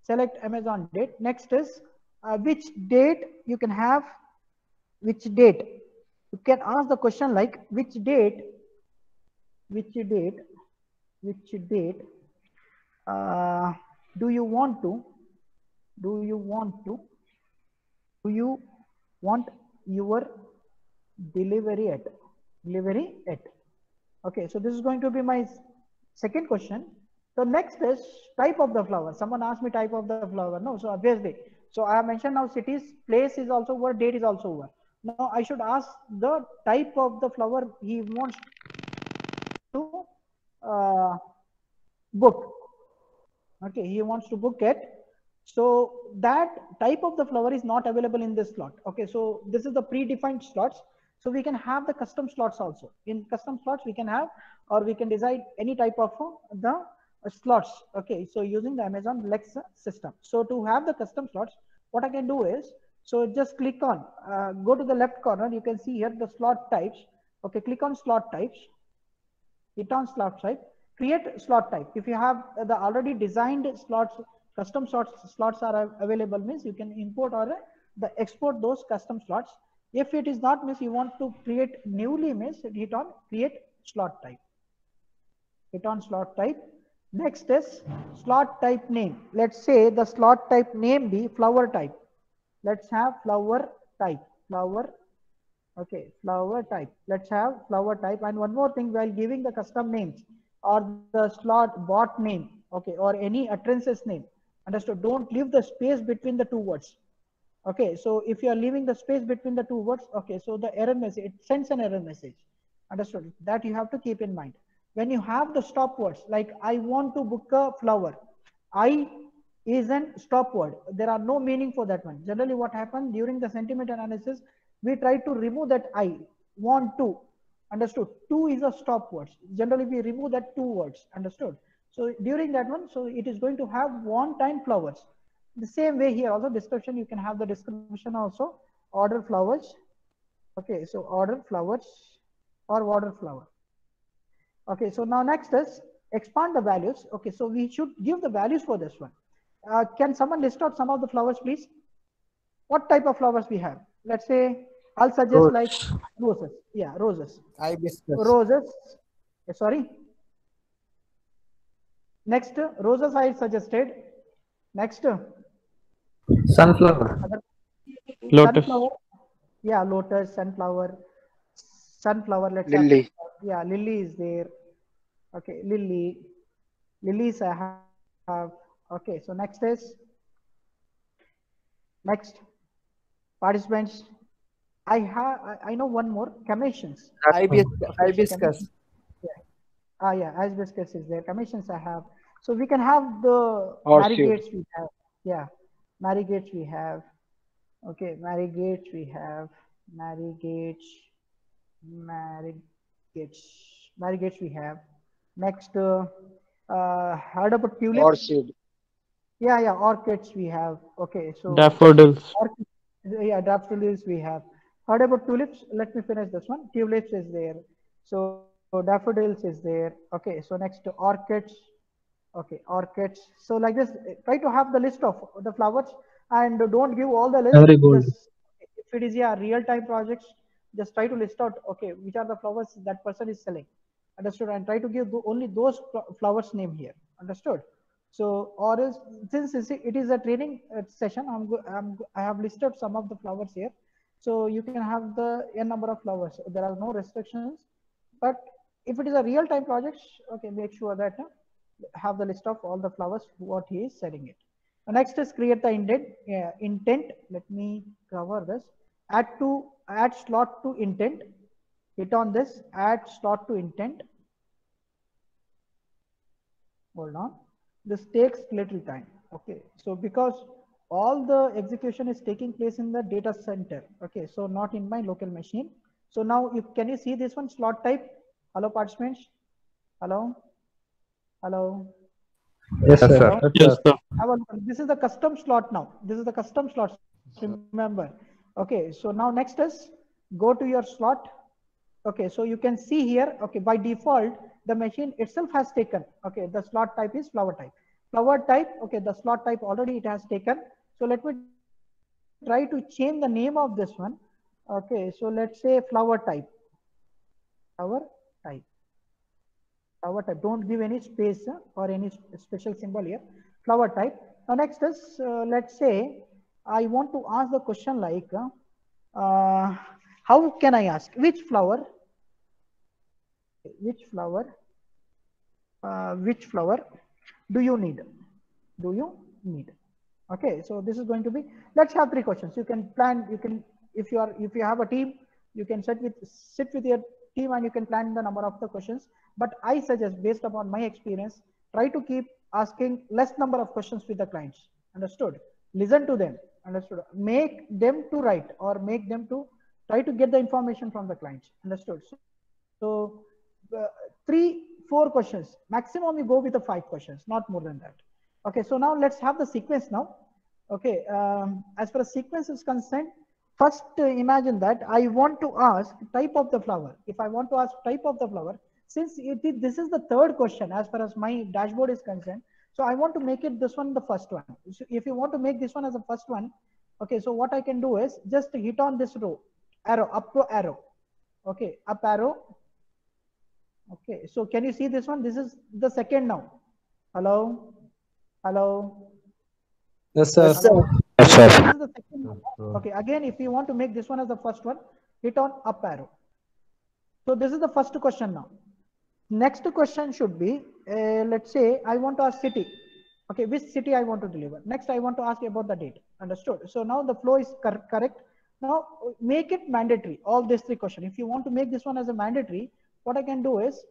Select Amazon date. Next is which date you can have, which date. You can ask the question like which date do you want your delivery at? Okay, so this is going to be my second question. So next is type of the flower. Someone asked me type of the flower. No, so obviously, so I have mentioned now cities, place is also over, date is also over. Now I should ask the type of the flower he wants to book. Okay, he wants to book it. So that type of the flower is not available in this slot. Okay, so this is the predefined slots. So we can have the custom slots also. In custom slots we can have, or we can decide any type of the slots. Okay, so using the Amazon Lex system. So to have the custom slots, what I can do is, so just click on, go to the left corner, you can see here the slot types. Okay, click on slot types, hit on slot type, create slot type. If you have the already designed slots, custom slots are available, means you can import or the export those custom slots. If it is not, means you want to create newly, means hit on create slot type. Hit on slot type. Next is slot type name. Let's say the slot type name be flower type. Let's have flower type. Flower. Okay, flower type. Let's have flower type. And one more thing, while giving the custom names or the slot bot name, okay, or any utterances name, understood? Don't leave the space between the two words. Okay, so if you are leaving the space between the two words, okay, so the error message, it sends an error message. Understood? That you have to keep in mind. When you have the stop words, like I want to book a flower, I is an stop word. There are no meaning for that one. Generally what happens during the sentiment analysis, we try to remove that I want to. Understood? To is a stop words. Generally we remove that two words. Understood? So during that one, so it is going to have want and flowers. The same way here also description, you can have the description also, order flowers. Okay, so order flowers or water flower. Okay, so now next is expand the values. Okay, so we should give the values for this one. Can someone list out some of the flowers, please? What type of flowers we have? Let's say I'll suggest like roses. Yeah, roses. Hibiscus. Roses. Sorry. Next, roses I suggested. Next. Sunflower. Lotus. Sunflower. Yeah, lotus, sunflower. Sunflower, let's Lily. Yeah, lily is there. Okay, lily. Lilies I have. Okay, so next is. Next. Participants. I know one more. Commissions. Hibiscus. Yeah. Yeah, hibiscus is there. Commissions I have. So we can have the Orchid. marigades we have. Yeah, marigades we have. Okay, marigades we have. Marigades we have. Next, heard about tulips? Orchid. Yeah, orchids we have. Okay, so Daffodils. yeah, daffodils we have. Heard about tulips? Let me finish this one. Tulips is there. So daffodils is there. Okay, so next orchids. Okay, orchids. So like this, try to have the list of the flowers and don't give all the list. Marigold. Just, if it is real-time projects, just try to list out, okay, which are the flowers that person is selling. Understood? And try to give only those flowers name here. Understood? So, or is, since it is a training session, I have listed some of the flowers here. So you can have the n number of flowers. There are no restrictions. But if it is a real-time project, okay, make sure that have the list of all the flowers what he is selling it. Next is create the intent. Intent. Let me cover this. Add slot to intent. Hit on this. Add slot to intent. Hold on. This takes little time. Okay. So because all the execution is taking place in the data center. Okay. So not in my local machine. So now can you see this one slot type? Hello participants. Hello. Hello. Yes, sir. Yes, sir. This is the custom slot now. This is the custom slot. Remember. Okay. So now next is go to your slot. Okay. So you can see here. Okay. By default, the machine itself has taken. Okay. The slot type is flower type. Flower type. Okay. The slot type already it has taken. So let me try to change the name of this one. Okay. So let's say flower type. Flower type. Flower type. Don't give any space or any special symbol here. Flower type. Now next is let's say I want to ask the question like how can I ask which flower do you need? Okay, so this is going to be, let's have 3 questions. You can plan, if you have a team, you can sit with your team and you can plan the number of the questions. But I suggest, based upon my experience, try to keep asking less number of questions with the clients. Understood? Listen to them. Understood? Make them to write or make them to try to get the information from the clients. Understood? So 3-4 questions maximum, you go with the 5 questions, not more than that. Okay, so now let's have the sequence now. Okay, as far as sequence is concerned, first imagine that I want to ask type of the flower. If I want to ask type of the flower, since this is the third question as far as my dashboard is concerned, so I want to make it this one the first one. So if you want to make this one as the first one, okay, so what I can do is just hit on this row arrow, up arrow. Okay, up arrow. Okay, so can you see this one? This is the second now. Hello, hello. Yes, sir. Yes, sir. Yes, sir. This is the second one. Okay, again, if you want to make this one as the first one, hit on up arrow. So this is the first question now. Next question should be, let's say I want to ask city. Okay, which city I want to deliver. Next, I want to ask about the date. Understood? So now the flow is correct. Now make it mandatory. All these 3 questions. If you want to make this one as a mandatory, what I can do is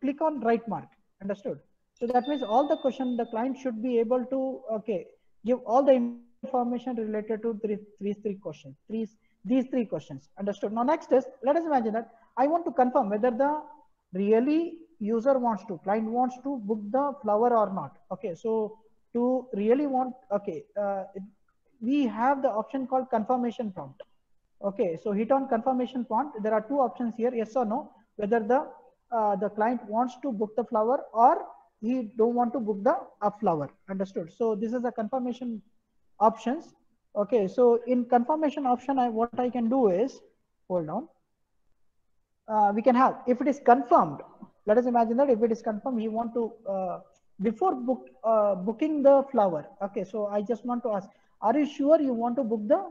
click on right mark. Understood? So that means all the question the client should be able to give all the information related to these three questions. Understood? Now next is, let us imagine that I want to confirm whether the client wants to book the flower or not. Okay, so to really want, we have the option called confirmation prompt. Okay, so hit on confirmation prompt. There are 2 options here, yes or no, whether the client wants to book the flower or he don't want to book the flower. Understood? So this is a confirmation options. Okay, so in confirmation option, what I can do is, hold on. We can have, if it is confirmed, let us imagine that if it is confirmed, you want to, before booking the flower. Okay, so I just want to ask, are you sure you want to book the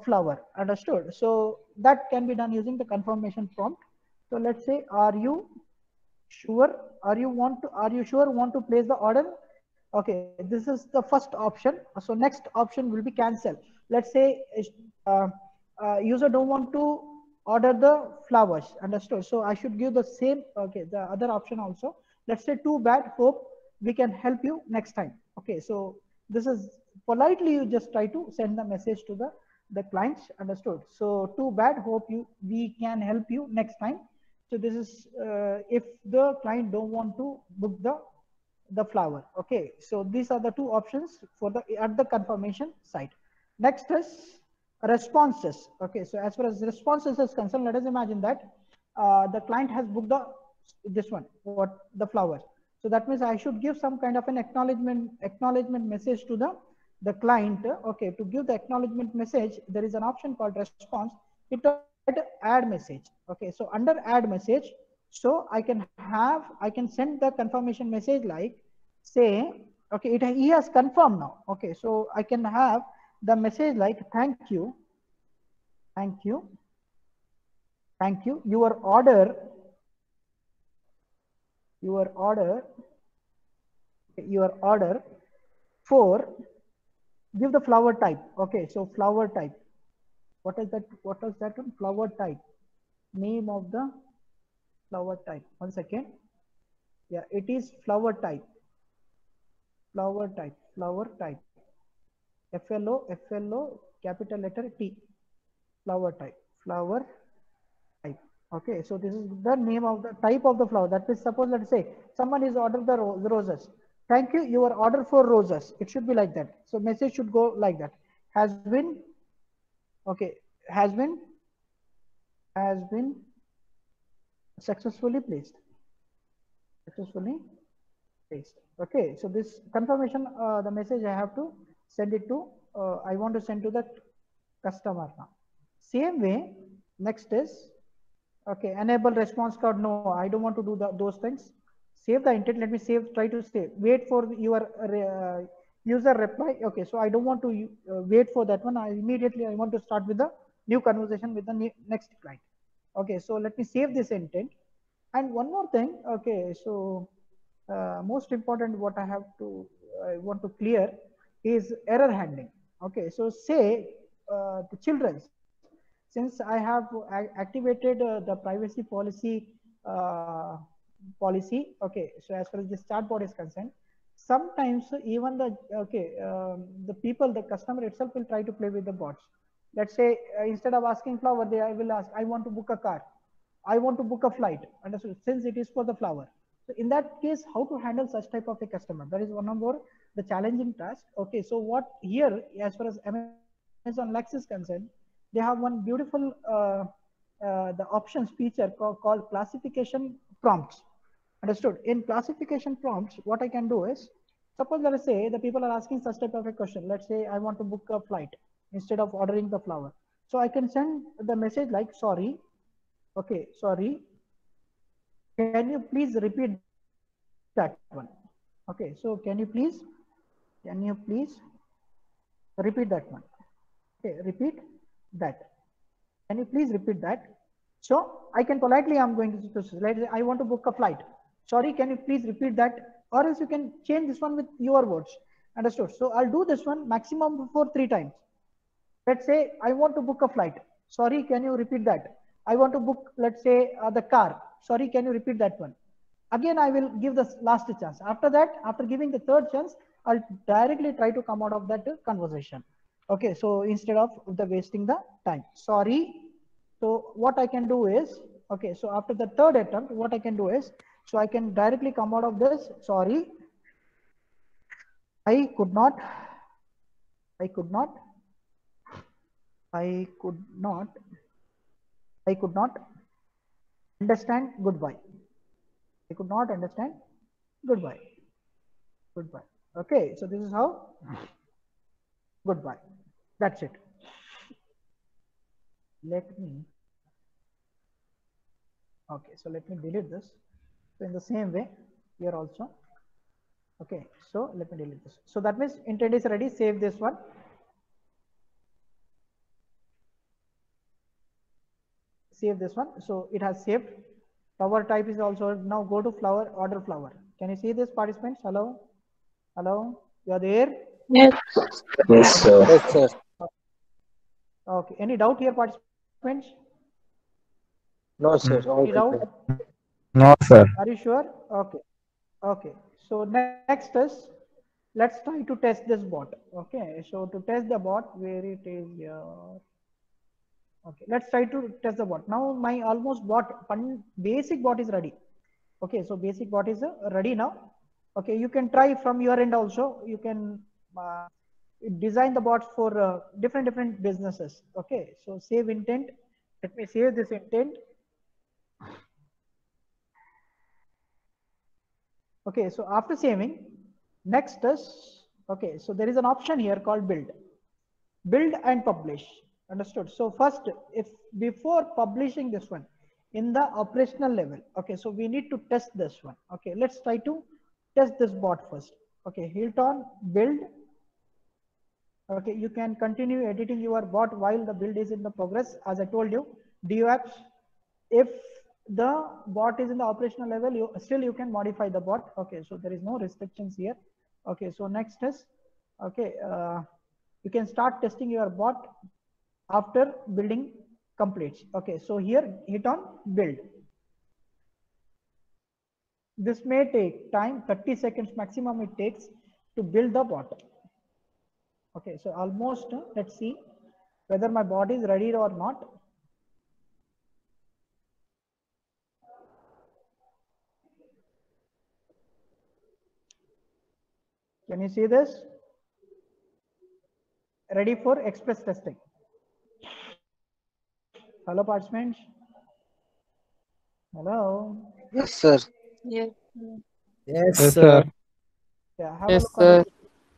flower? Understood? So that can be done using the confirmation prompt. So let's say, are you sure? Are you sure want to place the order? Okay, this is the first option. So next option will be cancel. Let's say user don't want to order the flowers. Understood? So I should give the same, the other option also. Let's say, too bad, hope we can help you next time. Okay, so this is politely, you just try to send the message to the clients. Understood? So too bad, hope we can help you next time. So this is if the client don't want to book the flower. Okay, so these are the 2 options for at the confirmation side. Next is responses. Okay, so as far as responses is concerned, let us imagine that the client has booked the flower. So that means I should give some kind of an acknowledgement message to the client. Okay, to give the acknowledgement message, there is an option called response. Hit add message. Okay, so under add message, so I can send the confirmation message like, say, okay, he has confirmed now. Okay, so I can have the message like, thank you, your order for, give the flower type. Okay, so flower type, what is that one? Flower type, name of the flower type. 1 second. Yeah, it is flower type. FLO, capital letter T, flower type. Okay, so this is the name of the type of the flower. That is, suppose, let's say someone is ordered the roses. Thank you, your order for roses. It should be like that. So message should go like that. Has been successfully placed. Okay, so this confirmation, the message I have to send it to, I want to send to the customer now. Same way, next is, okay, enable response card. No, I don't want to do those things. Save the intent. Let me try to save. Wait for your user reply. Okay, so I don't want to wait for that one. I want to start with the new conversation with the next client. Okay, so let me save this intent. And one more thing. Okay, so most important, what I want to clear is error handling. Okay, so say the children, since I have activated the privacy policy okay, so as far as this chatbot is concerned, sometimes even the customer itself will try to play with the bots. let's say instead of asking flower, I will ask, I want to book a car, I want to book a flight. Understood? Since it is for the flower. So in that case, how to handle such type of a customer? That is one of the challenging task. Okay, so what here, as far as Amazon Lex is concerned, they have one beautiful the options feature called classification prompts. Understood? In classification prompts, what I can do is, suppose let us say the people are asking such type of a question. Let's say I want to book a flight instead of ordering the flower. So I can send the message like, sorry, okay, sorry, can you please repeat that one? Okay, so can you please repeat that one? Okay, repeat that. Can you please repeat that? So I can politely, I'm going to let's say I want to book a flight. Sorry, can you please repeat that? Or else you can change this one with your words. Understood? So I'll do this one maximum for 3 times. Let's say I want to book a flight. Sorry, can you repeat that? I want to book, let's say, the car. Sorry, can you repeat that one? Again, I will give the last chance. After that, after giving the 3rd chance, I'll directly try to come out of that conversation. Okay, so instead of wasting the time. Sorry. So what I can do is, okay, so after the 3rd attempt, what I can do is, so I can directly come out of this. Sorry, I could not understand. Goodbye. I could not understand. Goodbye. Goodbye. Okay, so this is how. Goodbye. That's it. Let me. Okay, so let me delete this. So in the same way, here also. Okay, so let me delete this. So that means intent is ready. Save this one. Save this one. So it has saved. Flower type is also, now go to flower, order flower. Can you see this, participants? Hello? Hello? You are there? Yes. Yes, sir. Yes, sir. Okay. Any doubt here, participants? No, sir. Any doubt? No, sir. Are you sure? Okay. Okay. So next is, let's try to test this bot. Okay. So to test the bot, where it is here. Okay. Let's try to test the bot. Now my almost bot, basic bot is ready. Okay. So basic bot is ready now. Okay. You can try from your end also. You can design the bots for different businesses. Okay. So save intent. Let me save this intent. Okay, so after saving, next is, okay, so there is an option here called build and publish. Understood? So first, if before publishing this one in the operational level, okay, so we need to test this one. Okay, let's try to test this bot first. Okay, hit on build. Okay, you can continue editing your bot while the build is in the progress. As I told you, DUApps, if the bot is in the operational level, you can modify the bot. Okay, so there is no restrictions here. Okay, so next is, okay, you can start testing your bot after building completes. Okay, so here hit on build. This may take time, 30 seconds maximum it takes to build the bot. Okay, so almost, let's see whether my bot is ready or not. Can you see this? Ready for express testing. Hello, participants. Hello. Yes, sir. Yes. Yes, Yes, sir. sir. Yeah, have Yes, a look on it. sir.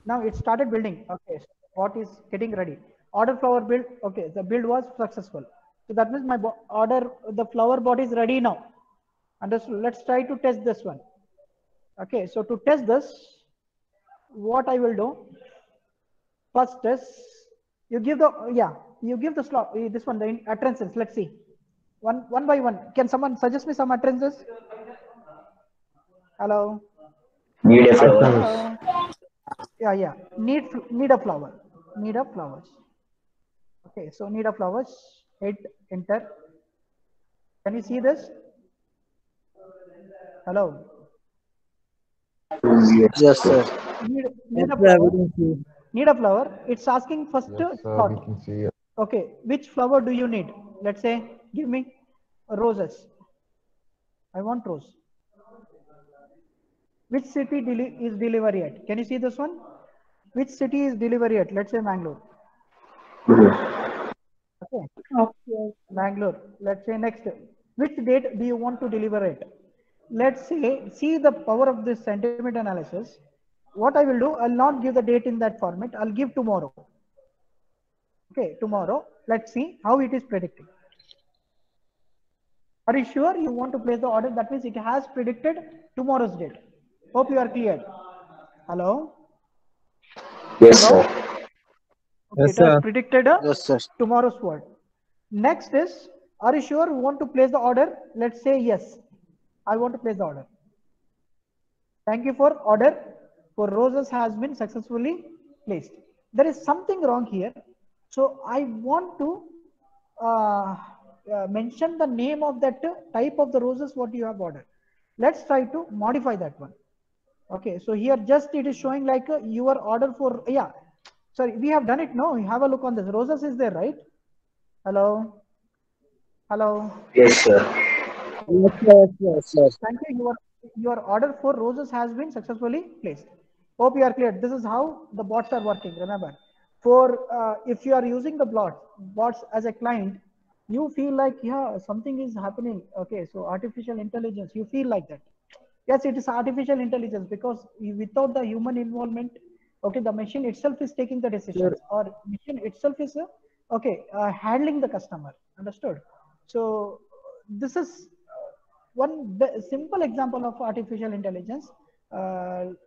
Now it started building. Okay, so bot is getting ready. Order flower build. Okay, the build was successful. So that means my order, the flower bot is ready now. Understood? Let's try to test this one. Okay, so to test this, what I will do first is you give the you give the slot this one the utterances. Let's see one by one. Can someone suggest me some utterances? Hello. Need a flower. Hello. Yeah. Need a flower. Need a flowers. Okay, so need a flowers. Hit enter. Can you see this? Hello. Yes, sir. Need a flower. Need a flower. It's asking first Yes, sir, slot. we can see it. Okay, which flower do you need? Let's say, give me roses. I want rose. Which city is delivery at? Can you see this one? Which city is delivery at? Let's say Mangalore. Okay. Okay. Bangalore. Let's say next. Which date do you want to deliver it? Let's say, see the power of this sentiment analysis. What I will do, I'll not give the date in that format. I'll give tomorrow. Okay, tomorrow. Let's see how it is predicted. Are you sure you want to place the order? That means it has predicted tomorrow's date. Hope you are clear. Hello? Yes, Hello? sir. Okay, Yes, it has sir. predicted Yes, sir. tomorrow's word. Next is, are you sure you want to place the order? Let's say yes. I want to place the order. Thank you for order for roses has been successfully placed. There is something wrong here. So I want to mention the name of that type of the roses what you have ordered. Let's try to modify that one. Okay, so here just it is showing like your order for, yeah, sorry, we have done it. No, you have a look on this. Roses is there, right? Hello? Hello? Yes, sir. Yes, sir. Yes, sir. Thank you. Your order for roses has been successfully placed. Hope you are clear. This is how the bots are working. Remember, for if you are using the bots as a client, you feel like, yeah, something is happening. Okay, so artificial intelligence, you feel like that. Yes, it is artificial intelligence because without the human involvement, okay, the machine itself is taking the decisions, or machine itself is handling the customer. Understood? So this is one simple example of artificial intelligence.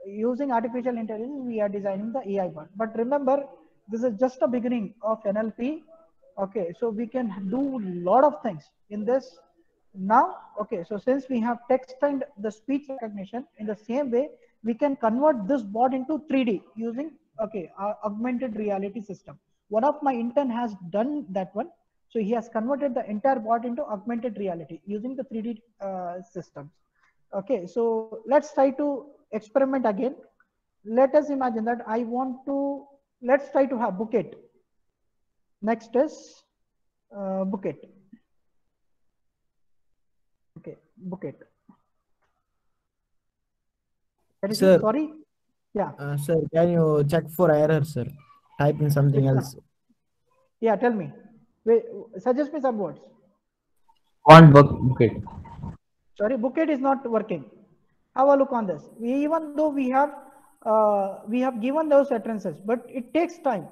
Using artificial intelligence, we are designing the AI bot. But remember, this is just a beginning of NLP. Okay, so we can do a lot of things in this now. Okay, so since we have text and the speech recognition, in the same way, we can convert this bot into 3D using augmented reality system. One of my intern has done that one. So he has converted the entire bot into augmented reality using the 3D systems. Okay, so let's try to experiment again. Let us imagine that I want to, let's try to have bouquet. Next is bouquet. Okay, bouquet. Can you see? Sir. Sorry? Yeah. Sir, can you check for error, sir? Type in something Which one? else. Yeah, tell me. Wait, suggest me some words. Want bouquet. Sorry, bouquet is not working. Have a look on this. Even though we have given those utterances, but it takes time.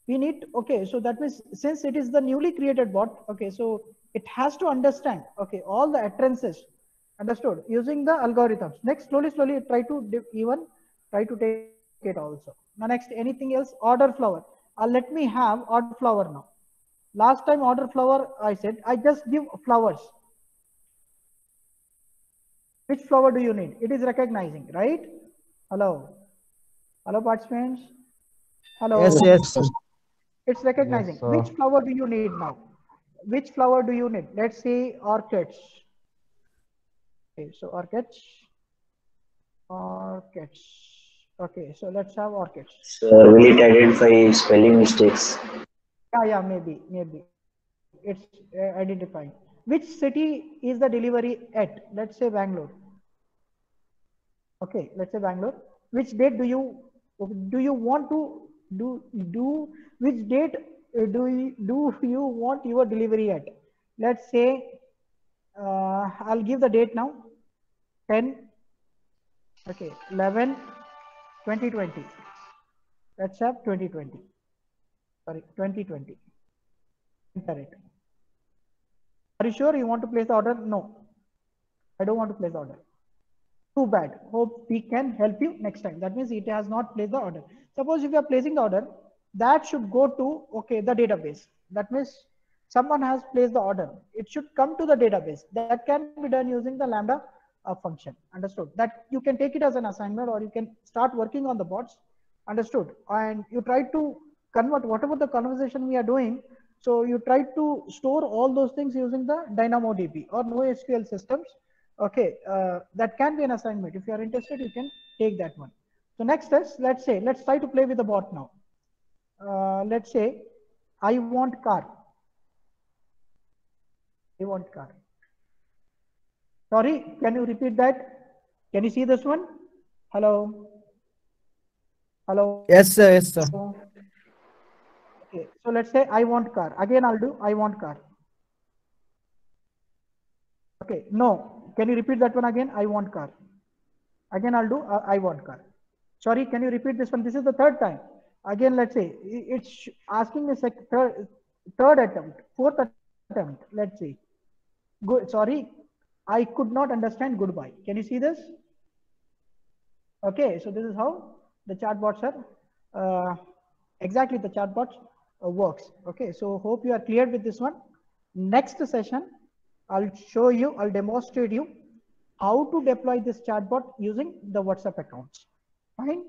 We need, okay, so that means since it is the newly created bot, okay, so it has to understand, okay, all the utterances, understood, using the algorithms. Next, slowly try to even try to take it also. Now next, anything else? Order flower. Let me have order flower now. Last time order flower, I said, I just give flowers. Which flower do you need? It is recognizing, right? Hello. Hello, participants. Hello. Yes, yes. It's recognizing. Yes, sir. Which flower do you need now? Which flower do you need? Let's say orchids. Okay, so orchids. Orchids. Okay, so let's have orchids. Sir, will it identify spelling mistakes? Yeah, maybe. It's identifying. Which city is the delivery at? Let's say Bangalore. Okay, let's say Bangalore. Which date do you want to do? Which date do you want your delivery at? Let's say I'll give the date now. 10. Okay, 11, 2020. Let's have 2020. Sorry, 2020. Enter it. Are you sure you want to place the order? No, I don't want to place the order. Too bad. Hope we can help you next time. That means it has not placed the order. Suppose if you are placing the order, that should go to the database. That means someone has placed the order. It should come to the database. That can be done using the Lambda function. Understood? That you can take it as an assignment, or you can start working on the bots. Understood? And you try to convert whatever the conversation we are doing. So you try to store all those things using the DynamoDB or NoSQL systems. Okay, that can be an assignment. If you are interested, you can take that one. So next is, let's try to play with the bot now. Let's say I want car. I want car. Sorry, can you repeat that? Can you see this one? Hello? Hello? Yes, sir. Yes, sir. Okay, so let's say I want car. Again, I'll do I want car. Okay, no. Can you repeat that one again? I want car. Again, I'll do I want car. Sorry, can you repeat this one? This is the third time. Again, let's say it's asking me third attempt, fourth attempt. Let's see. Good. Sorry, I could not understand goodbye. Can you see this? Okay, so this is how the chatbots are exactly the chatbots works. Okay, so hope you are clear with this one. Next session, I'll show you, I'll demonstrate you how to deploy this chatbot using the WhatsApp accounts. Fine.